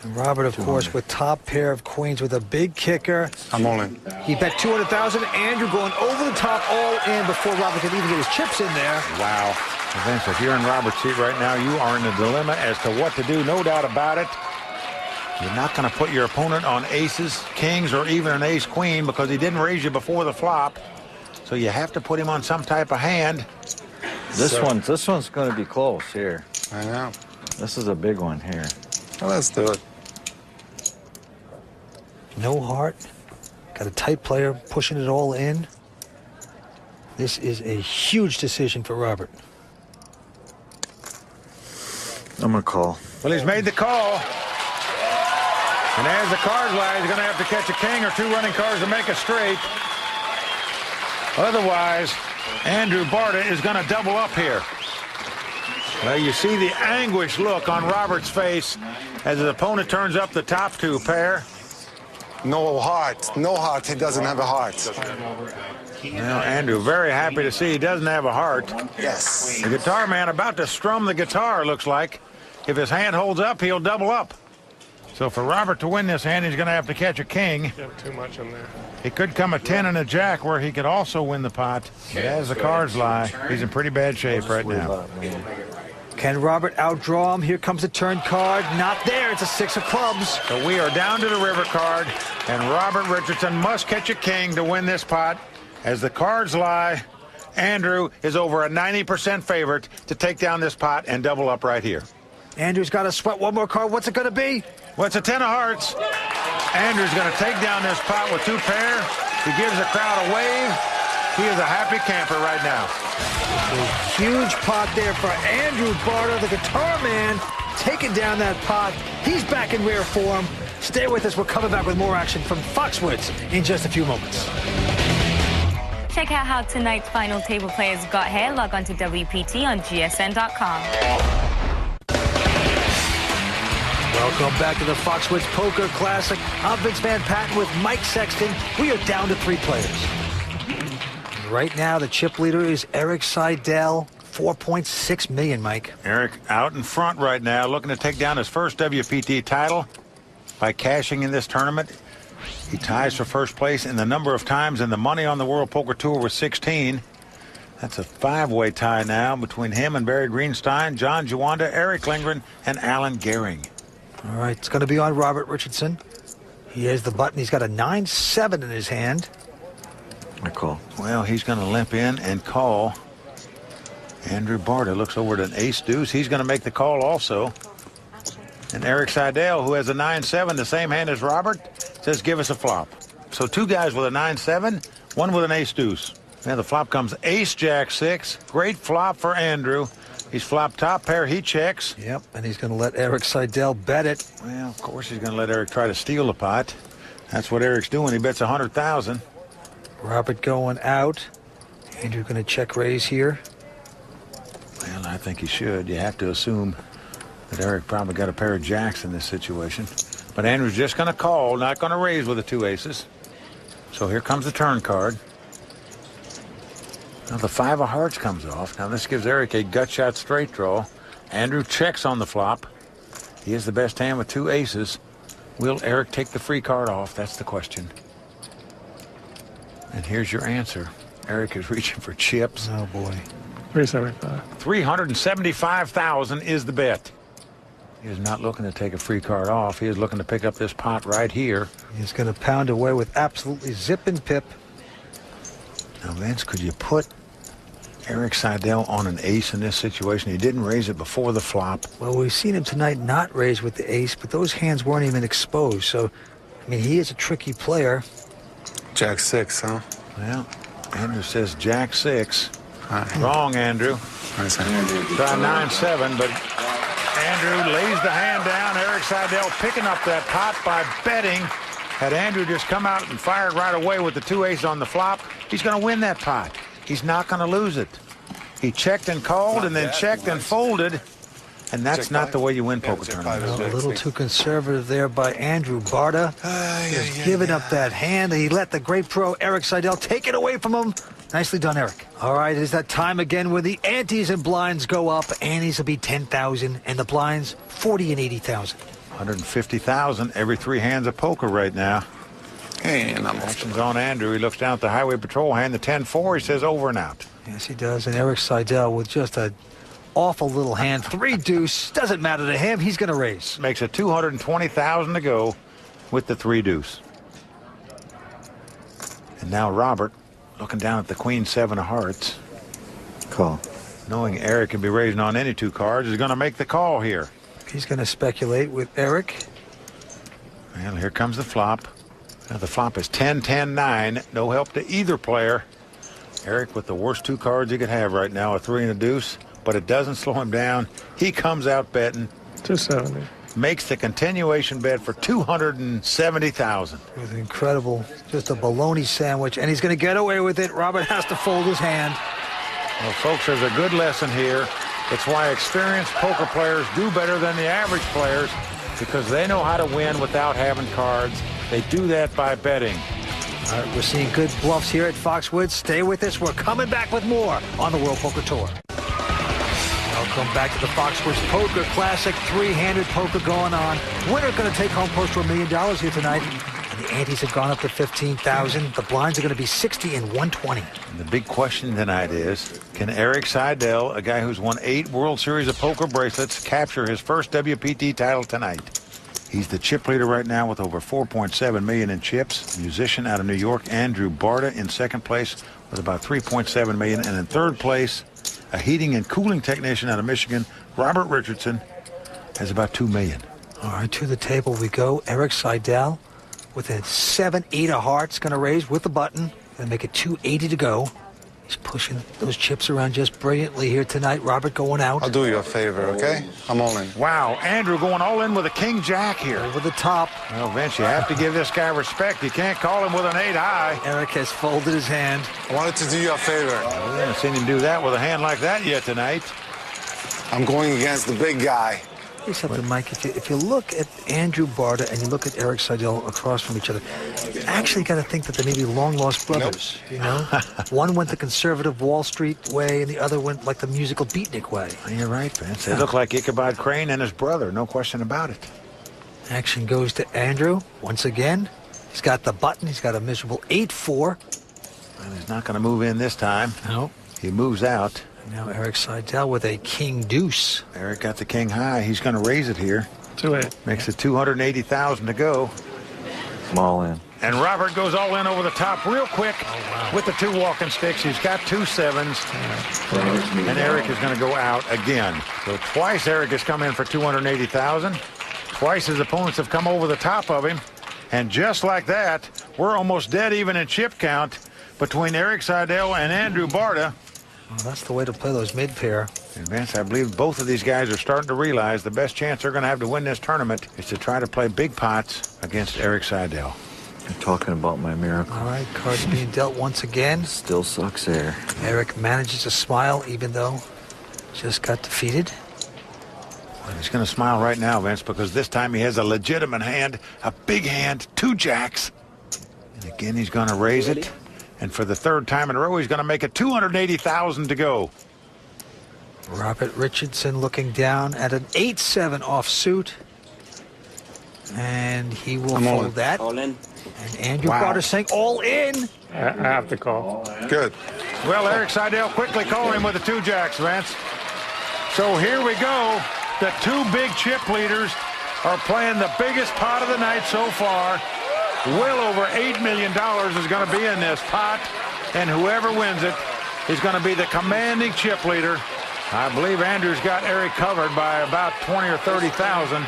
And Robert, of course, with top pair of queens with a big kicker. I'm all in. He bet 200,000. Andrew going over the top, all in before Robert could even get his chips in there. Wow. Vince, if you're in Robert's seat right now, you are in a dilemma as to what to do, no doubt about it. You're not going to put your opponent on aces, kings, or even an ace-queen because he didn't raise you before the flop. So you have to put him on some type of hand. This one's going to be close here. I know. This is a big one here. Well, let's do it. No heart. Got a tight player pushing it all in. This is a huge decision for Robert. I'm going to call. Well, he's made the call. And as the cards lie, he's going to have to catch a king or 2 running cards to make a straight. Otherwise, Andrew Barta is going to double up here. Well, you see the anguished look on Robert's face as his opponent turns up the top 2 pair. No heart. No heart. He doesn't have a heart. Well, Andrew, very happy to see he doesn't have a heart. Yes. The guitar man about to strum the guitar, looks like. If his hand holds up, he'll double up. So for Robert to win this hand, he's going to have to catch a king. You have too much in there. It could come a 10 and a jack where he could also win the pot. But as the cards lie, he's in pretty bad shape right now. Can Robert outdraw him? Here comes the turn card. Not there. It's a 6 of clubs. So we are down to the river card, and Robert Richardson must catch a king to win this pot. As the cards lie, Andrew is over a 90% favorite to take down this pot and double up right here. Andrew's got to sweat one more card. What's it going to be? Well, it's a 10 of hearts. Andrew's going to take down this pot with 2 pair. He gives the crowd a wave. He is a happy camper right now. A huge pot there for Andrew Barta, the guitar man, taking down that pot. He's back in rare form. Stay with us. We're coming back with more action from Foxwoods in just a few moments. Check out how tonight's final table players got here. Log on to WPT on GSN.com. Welcome back to the Foxwoods Poker Classic. I'm Vince Van Patten with Mike Sexton. We are down to 3 players. Right now, the chip leader is Eric Seidel, $4.6 million, Mike. Eric out in front right now, looking to take down his first WPT title by cashing in this tournament. He ties for first place in the number of times, and the money on the World Poker Tour was 16. That's a 5-way tie now between him and Barry Greenstein, John Juanda, Eric Lindgren, and Alan Gehring. All right, it's going to be on Robert Richardson. He has the button. He's got a 9-7 in his hand. I call. Well, he's going to limp in and call. Andrew Barta looks over at an ace-deuce. He's going to make the call also. And Eric Seidel, who has a 9-7, the same hand as Robert, says give us a flop. So 2 guys with a 9-7, 1 with an ace-deuce. Now the flop comes ace-jack-6. Great flop for Andrew. He's flopped top pair. He checks. Yep, and he's going to let Eric Seidel bet it. Well, of course he's going to let Eric try to steal the pot. That's what Eric's doing. He bets 100,000. Robert going out. Andrew going to check raise here. Well, I think he should. You have to assume that Eric probably got a pair of jacks in this situation. But Andrew's just going to call, not going to raise with the 2 aces. So here comes the turn card. Now the 5 of hearts comes off. Now this gives Eric a gut shot straight draw. Andrew checks on the flop. He is the best hand with 2 aces. Will Eric take the free card off? That's the question. And here's your answer. Eric is reaching for chips. Oh, boy. 375. 375,000 is the bet. He is not looking to take a free card off. He is looking to pick up this pot right here. He's going to pound away with absolutely zip and pip. Now, Vince, could you put Eric Seidel on an ace in this situation? He didn't raise it before the flop. Well, we've seen him tonight not raise with the ace, but those hands weren't even exposed. So, I mean, he is a tricky player. Jack-6, huh? Well, Andrew says Jack-6. Wrong, Andrew. Try 9-7, but Andrew lays the hand down. Eric Seidel picking up that pot by betting. Had Andrew just come out and fired right away with the 2 aces on the flop, he's going to win that pot. He's not going to lose it. He checked and called and then checked and folded, and that's not the way you win poker tournaments. A little too conservative there by Andrew Barta. Just giving up that hand. He let the great pro Eric Seidel take it away from him. Nicely done, Eric. All right, it is that time again where the antes and blinds go up. Antes will be 10,000, and the blinds 40 and 80,000. 150,000 every 3 hands of poker right now. And Action's on Andrew. He looks down at the highway patrol hand, the 10-4. He says over and out. Yes, he does. And Eric Seidel with just an awful little hand. 3-deuce. Doesn't matter to him. He's going to raise. Makes it 220,000 to go with the 3-deuce. And now Robert looking down at the Queen-7 of hearts. Call. Knowing Eric can be raising on any 2 cards, is going to make the call here. He's going to speculate with Eric. Well, here comes the flop. Now the flop is 10-10-9. No help to either player. Eric with the worst 2 cards he could have right now, a 3 and a deuce. But it doesn't slow him down. He comes out betting. 270. Makes the continuation bet for 270,000. With incredible, just a bologna sandwich. And he's going to get away with it. Robert has to fold his hand. Well, folks, there's a good lesson here. It's why experienced poker players do better than the average players, because they know how to win without having cards. They do that by betting. All right, we're seeing good bluffs here at Foxwoods. Stay with us. We're coming back with more on the World Poker Tour. Welcome back to the Foxwoods Poker Classic. Three-handed poker going on. Winner going to take home close to $1 million here tonight. And the antes have gone up to 15,000. The blinds are going to be 60 and 120. And the big question tonight is, can Erik Seidel, a guy who's won 8 World Series of Poker bracelets, capture his first WPT title tonight? He's the chip leader right now with over 4.7 million in chips. Musician out of New York, Andrew Barta, in second place with about 3.7 million. And in third place, a heating and cooling technician out of Michigan, Robert Richardson, has about 2 million. All right, to the table we go. Erik Seidel with a 7-8 of hearts, going to raise with the button and make it 280 to go. He's pushing those chips around just brilliantly here tonight. Robert going out. I'll do you a favor, okay? I'm all in. Wow, Andrew going all in with a king-jack here. Over the top. Well, Vince, you have to give this guy respect. You can't call him with an 8 high. Erik has folded his hand. I wanted to do you a favor. Well, we haven't seen him do that with a hand like that yet tonight. I'm going against the big guy. Here's something, Mike. If you look at Andrew Barta and you look at Erik Seidel across from each other, you actually got to think that they may be long-lost brothers, you know? One went the conservative Wall Street way, and the other went like the musical beatnik way. You're right, Vince. They look like Ichabod Crane and his brother, no question about it. Action goes to Andrew once again. He's got the button. He's got a miserable 8-4. Well, he's not going to move in this time. No. He moves out. Now Erik Seidel with a king deuce. Erik got the king high. He's going to raise it here. 2-8. Makes it 280,000 to go. I'm all in. And Robert goes all in over the top real quick with the 2 walking sticks. He's got 2 7s. And Erik is going to go out again. So twice Erik has come in for 280,000. Twice his opponents have come over the top of him. And just like that, we're almost dead even in chip count between Erik Seidel and Andrew Barta. Well, that's the way to play those mid-pair. And Vince, I believe both of these guys are starting to realize the best chance they're going to have to win this tournament is to try to play big pots against Erik Seidel. You're talking about my miracle. All right, cards being dealt once again. Still sucks there. Erik manages to smile even though just got defeated. Well, he's going to smile right now, Vince, because this time he has a legitimate hand, a big hand, 2 jacks. And again, he's going to raise it. And for the 3rd time in a row, he's going to make it 280,000 to go. Robert Richardson looking down at an 8-7 offsuit. And he will fold that. All in. And Andrew Barta saying all in. I have to call. Good. Well, Erik Seidel quickly calling him with the 2 jacks, Vince. So here we go. The 2 big chip leaders are playing the biggest pot of the night so far. Well over $8 million is going to be in this pot, and whoever wins it is going to be the commanding chip leader. I believe Andrew's got Erik covered by about 20 or 30,000,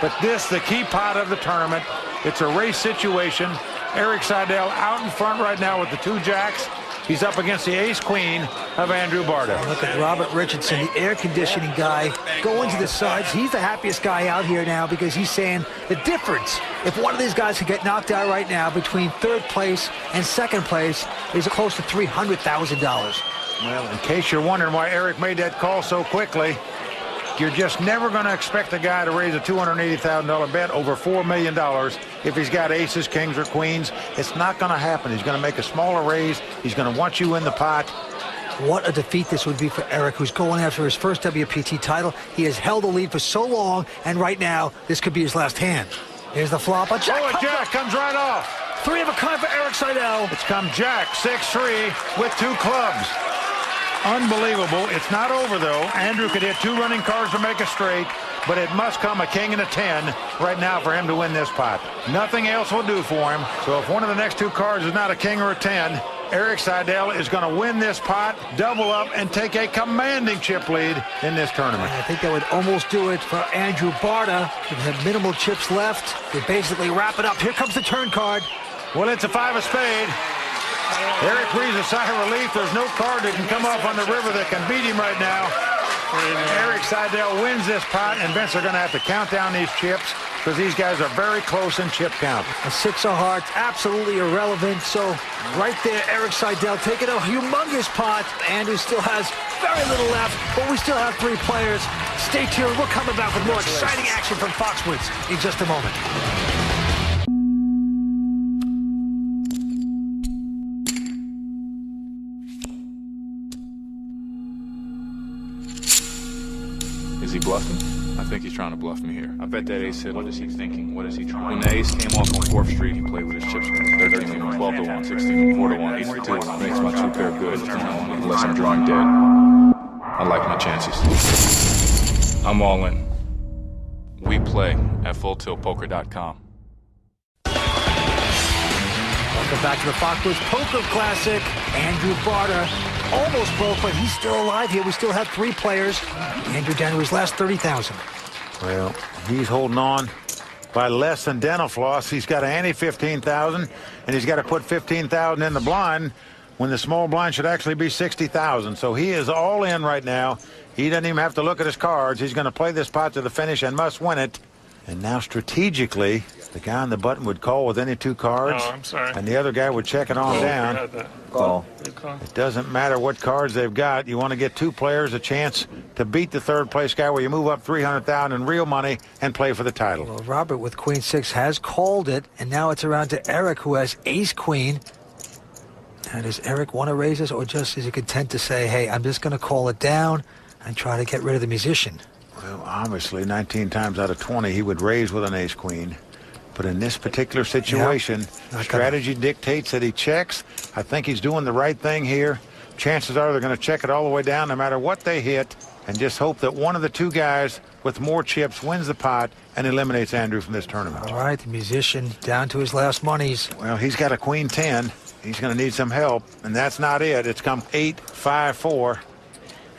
but this, the key pot of the tournament. It's a race situation. Erik Seidel out in front right now with the 2 jacks. He's up against the ace-queen of Andrew Barta. Look at Robert Richardson, the air conditioning guy, going to the sides. He's the happiest guy out here now because he's saying the difference, if one of these guys could get knocked out right now between 3rd place and 2nd place, is close to $300,000. Well, in case you're wondering why Erik made that call so quickly, you're just never going to expect a guy to raise a $280,000 bet over $4 million if he's got aces, kings, or queens. It's not going to happen. He's going to make a smaller raise. He's going to want you in the pot. What a defeat this would be for Erik, who's going after his first WPT title. He has held the lead for so long, and right now, this could be his last hand. Here's the flop. A jack, a jack comes right off. 3 of a kind for Erik Seidel. It's come jack, 6-3 with 2 clubs. Unbelievable. It's not over, though. Andrew could hit 2 running cards to make a straight, but it must come a king and a 10 right now for him to win this pot. Nothing else will do for him. So if one of the next 2 cards is not a king or a 10, Erik Seidel is going to win this pot, double up, and take a commanding chip lead in this tournament. I think that would almost do it for Andrew Barta. He had minimal chips left. They basically wrap it up. Here comes the turn card. Well, it's a 5 of spade. Erik breathes a sigh of relief. There's no card that can come off on the river that can beat him right now. Erik Seidel wins this pot, and Vince are going to have to count down these chips because these guys are very close in chip count. A 6 of hearts, absolutely irrelevant. So right there, Erik Seidel taking a humongous pot. Andrew still has very little left, but we still have 3 players. Stay tuned. We're coming back with more exciting action from Foxwoods in just a moment. Is he bluffing? I think he's trying to bluff me here. I bet that ace hit. What is he thinking? What is he trying? When the ace came off on 4th Street, he played with his chips. 13 to 1, 12 to 1, 16 to 4 to 1, 8 to 2. Makes my 2 pair good, unless I'm drawing dead. I like my chances. I'm all in. We play at FullTiltPoker.com. Welcome back to the Foxwoods Poker Classic. Andrew Barta almost broke, but he's still alive here. We still have 3 players. Andrew down to his last 30,000. Well, he's holding on by less than dental floss. He's got to ante 15,000, and he's got to put 15,000 in the blind when the small blind should actually be 60,000. So he is all in right now. He doesn't even have to look at his cards. He's going to play this pot to the finish and must win it. And now strategically, the guy on the button would call with any 2 cards. Oh, I'm sorry. And the other guy would check it on down. Call. It doesn't matter what cards they've got. You want to get 2 players a chance to beat the 3rd place guy where you move up 300,000 in real money and play for the title. Well, Robert with Queen 6 has called it, and now it's around to Eric, who has Ace Queen. Now, does Eric want to raise this, or just is he content to say, hey, I'm just going to call it down and try to get rid of the musician? Well, obviously, 19 times out of 20, he would raise with an ace queen. But in this particular situation, strategy dictates that he checks. I think he's doing the right thing here. Chances are they're going to check it all the way down no matter what they hit, and just hope that one of the 2 guys with more chips wins the pot and eliminates Andrew from this tournament. All right, the musician down to his last monies. Well, he's got a queen 10. He's going to need some help, and that's not it. It's come 8-5-4.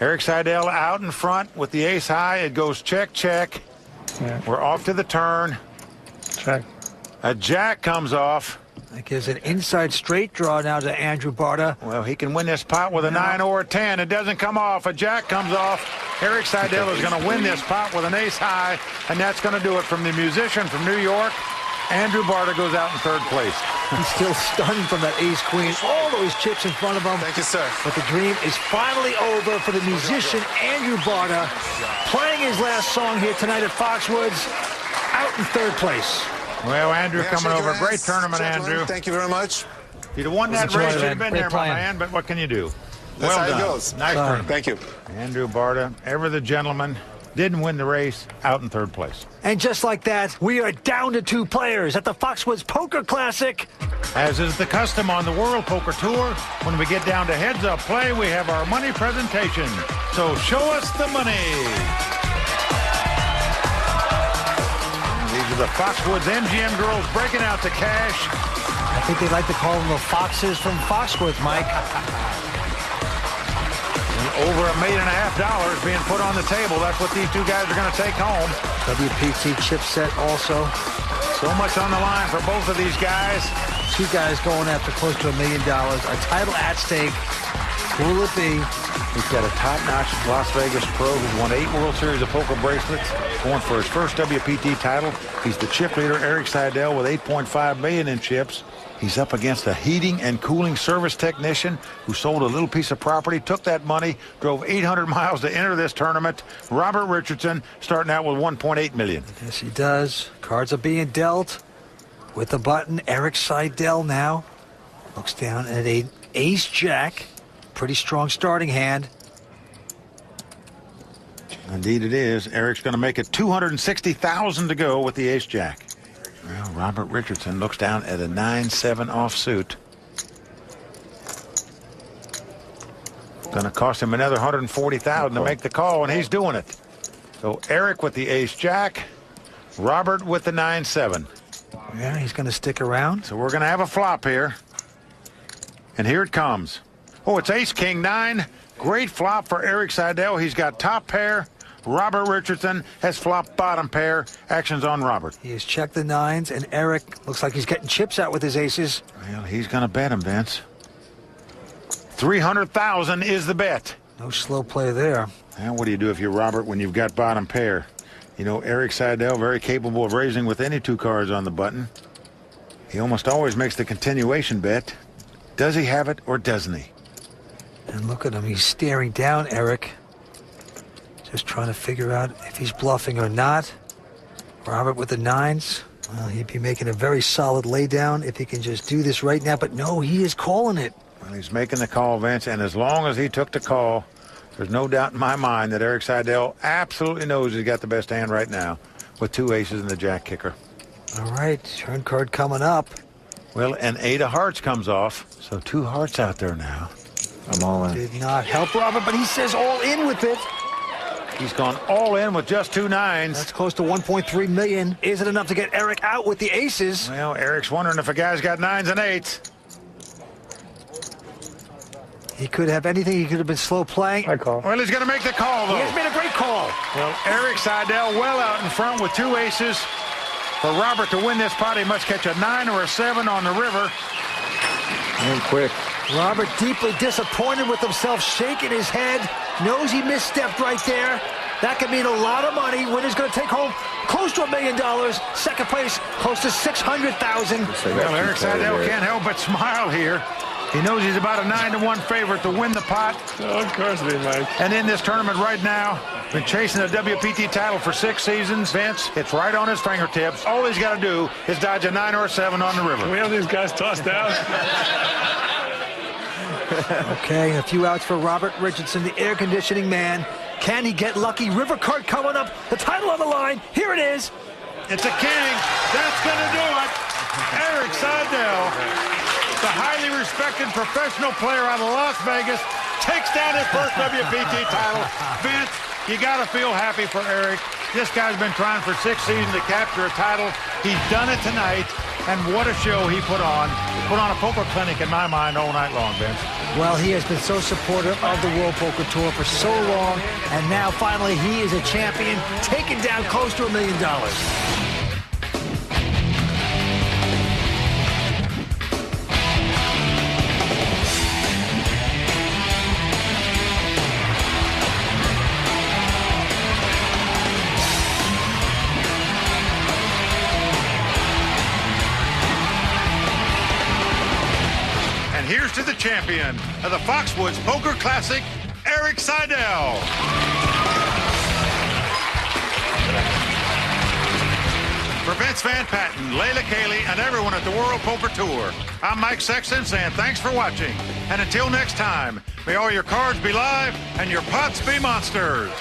Eric Seidel out in front with the ace high. It goes check, check. Yeah. We're off to the turn. Check. A jack comes off. That gives an inside straight draw now to Andrew Barta. Well, he can win this pot with a 9 or a 10. It doesn't come off. A jack comes off. Eric Seidel is going to win this pot with an ace high, and that's going to do it from the musician from New York. Andrew Barta goes out in 3rd place. He's still stunned from that ace queen. All those chips in front of him. Thank you, sir. But the dream is finally over for the musician Andrew Barta, playing his last song here tonight at Foxwoods, out in 3rd place. Well, Andrew coming over. Great tournament, Andrew. Thank you very much. If you'd have won that race, you'd have been there, my man. But what can you do? That's well how done. it goes. Nice tournament. Thank you. Andrew Barta, ever the gentleman, didn't win the race, out in 3rd place. And just like that, we are down to 2 players at the Foxwoods Poker Classic. As is the custom on the World Poker Tour, when we get down to heads-up play, we have our money presentation. So show us the money. These are the Foxwoods MGM girls breaking out the cash. I think they like to call them the Foxes from Foxwoods, Mike. Over $1.5 million being put on the table. That's what these 2 guys are going to take home. WPT chip set also. So much on the line for both of these guys. 2 guys going after close to $1 million. A title at stake. Who will it be? He's got a top-notch Las Vegas pro who's won 8 World Series of Poker bracelets, going for his first WPT title. He's the chip leader, Eric Seidel, with $8.5 million in chips. He's up against a heating and cooling service technician who sold a little piece of property, took that money, drove 800 miles to enter this tournament. Robert Richardson starting out with $1.8 million. Yes, he does. Cards are being dealt with the button. Eric Seidel now looks down at a ace-jack. Pretty strong starting hand. Indeed it is. Eric's going to make it 260,000 to go with the ace-jack. Well, Robert Richardson looks down at a 9-7 offsuit. Going to cost him another 140,000 to make the call, and he's doing it. So Eric with the ace-jack, Robert with the 9-7. Yeah, he's going to stick around. So we're going to have a flop here. And here it comes. Oh, it's ace-king 9. Great flop for Eric Seidel. He's got top pair. Robert Richardson has flopped bottom pair. Action's on Robert. He has checked the 9s, and Eric looks like he's getting chips out with his aces. Well, he's going to bet him, Vince. 300,000 is the bet. No slow play there. Now, what do you do if you're Robert when you've got bottom pair? You know, Eric Seidel, very capable of raising with any 2 cards on the button. He almost always makes the continuation bet. Does he have it or doesn't he? And look at him. He's staring down Eric. Just trying to figure out if he's bluffing or not. Robert with the 9s. Well, he'd be making a very solid laydown if he can just do this right now. But no, he is calling it. Well, he's making the call, Vince, and as long as he took the call, There's no doubt in my mind that Eric Seidel absolutely knows he's got the best hand right now with 2 aces and the jack kicker. All right, turn card coming up. Well, an 8 of hearts comes off, so 2 hearts out there now. I'm all in. Did not help Robert, but he says all in with it. He's gone all in with just 2 nines. That's close to $1.3 million. Is it enough to get Eric out with the aces? Well, Eric's wondering if a guy's got 9s and 8s. He could have anything. He could have been slow playing. I call. Well, he's going to make the call, though. He has made a great call. Well, Eric Seidel well out in front with 2 aces. For Robert to win this pot, he must catch a 9 or a 7 on the river. And quick. Robert deeply disappointed with himself, shaking his head. Knows he misstepped right there. That could mean a lot of money. Winner's going to take home close to $1 million. Second place, close to $600,000. Well, Eric Seidel can't help but smile here. He knows he's about a 9-1 favorite to win the pot. Oh, of course they might. And in this tournament right now, been chasing the WPT title for 6 seasons. Vince, it's right on his fingertips. All he's got to do is dodge a 9 or a 7 on the river. Can we have these guys tossed out? Okay, a few outs for Robert Richardson, the air conditioning man. Can he get lucky? River card coming up. The title on the line. Here it is. It's a king. That's going to do it. Eric Seidel, the highly respected professional player out of Las Vegas, takes down his first WPT title. Vince, you got to feel happy for Eric. This guy's been trying for 6 seasons to capture a title. He's done it tonight, and what a show he put on. He put on a poker clinic, in my mind, all night long, Vince. Well, he has been so supportive of the World Poker Tour for so long, and now finally he is a champion, taking down close to $1 million. Here's to the champion of the Foxwoods Poker Classic, Eric Seidel. For Vince Van Patten, Layla Cayley, and everyone at the World Poker Tour, I'm Mike Sexton saying thanks for watching. And until next time, may all your cards be live and your pots be monsters.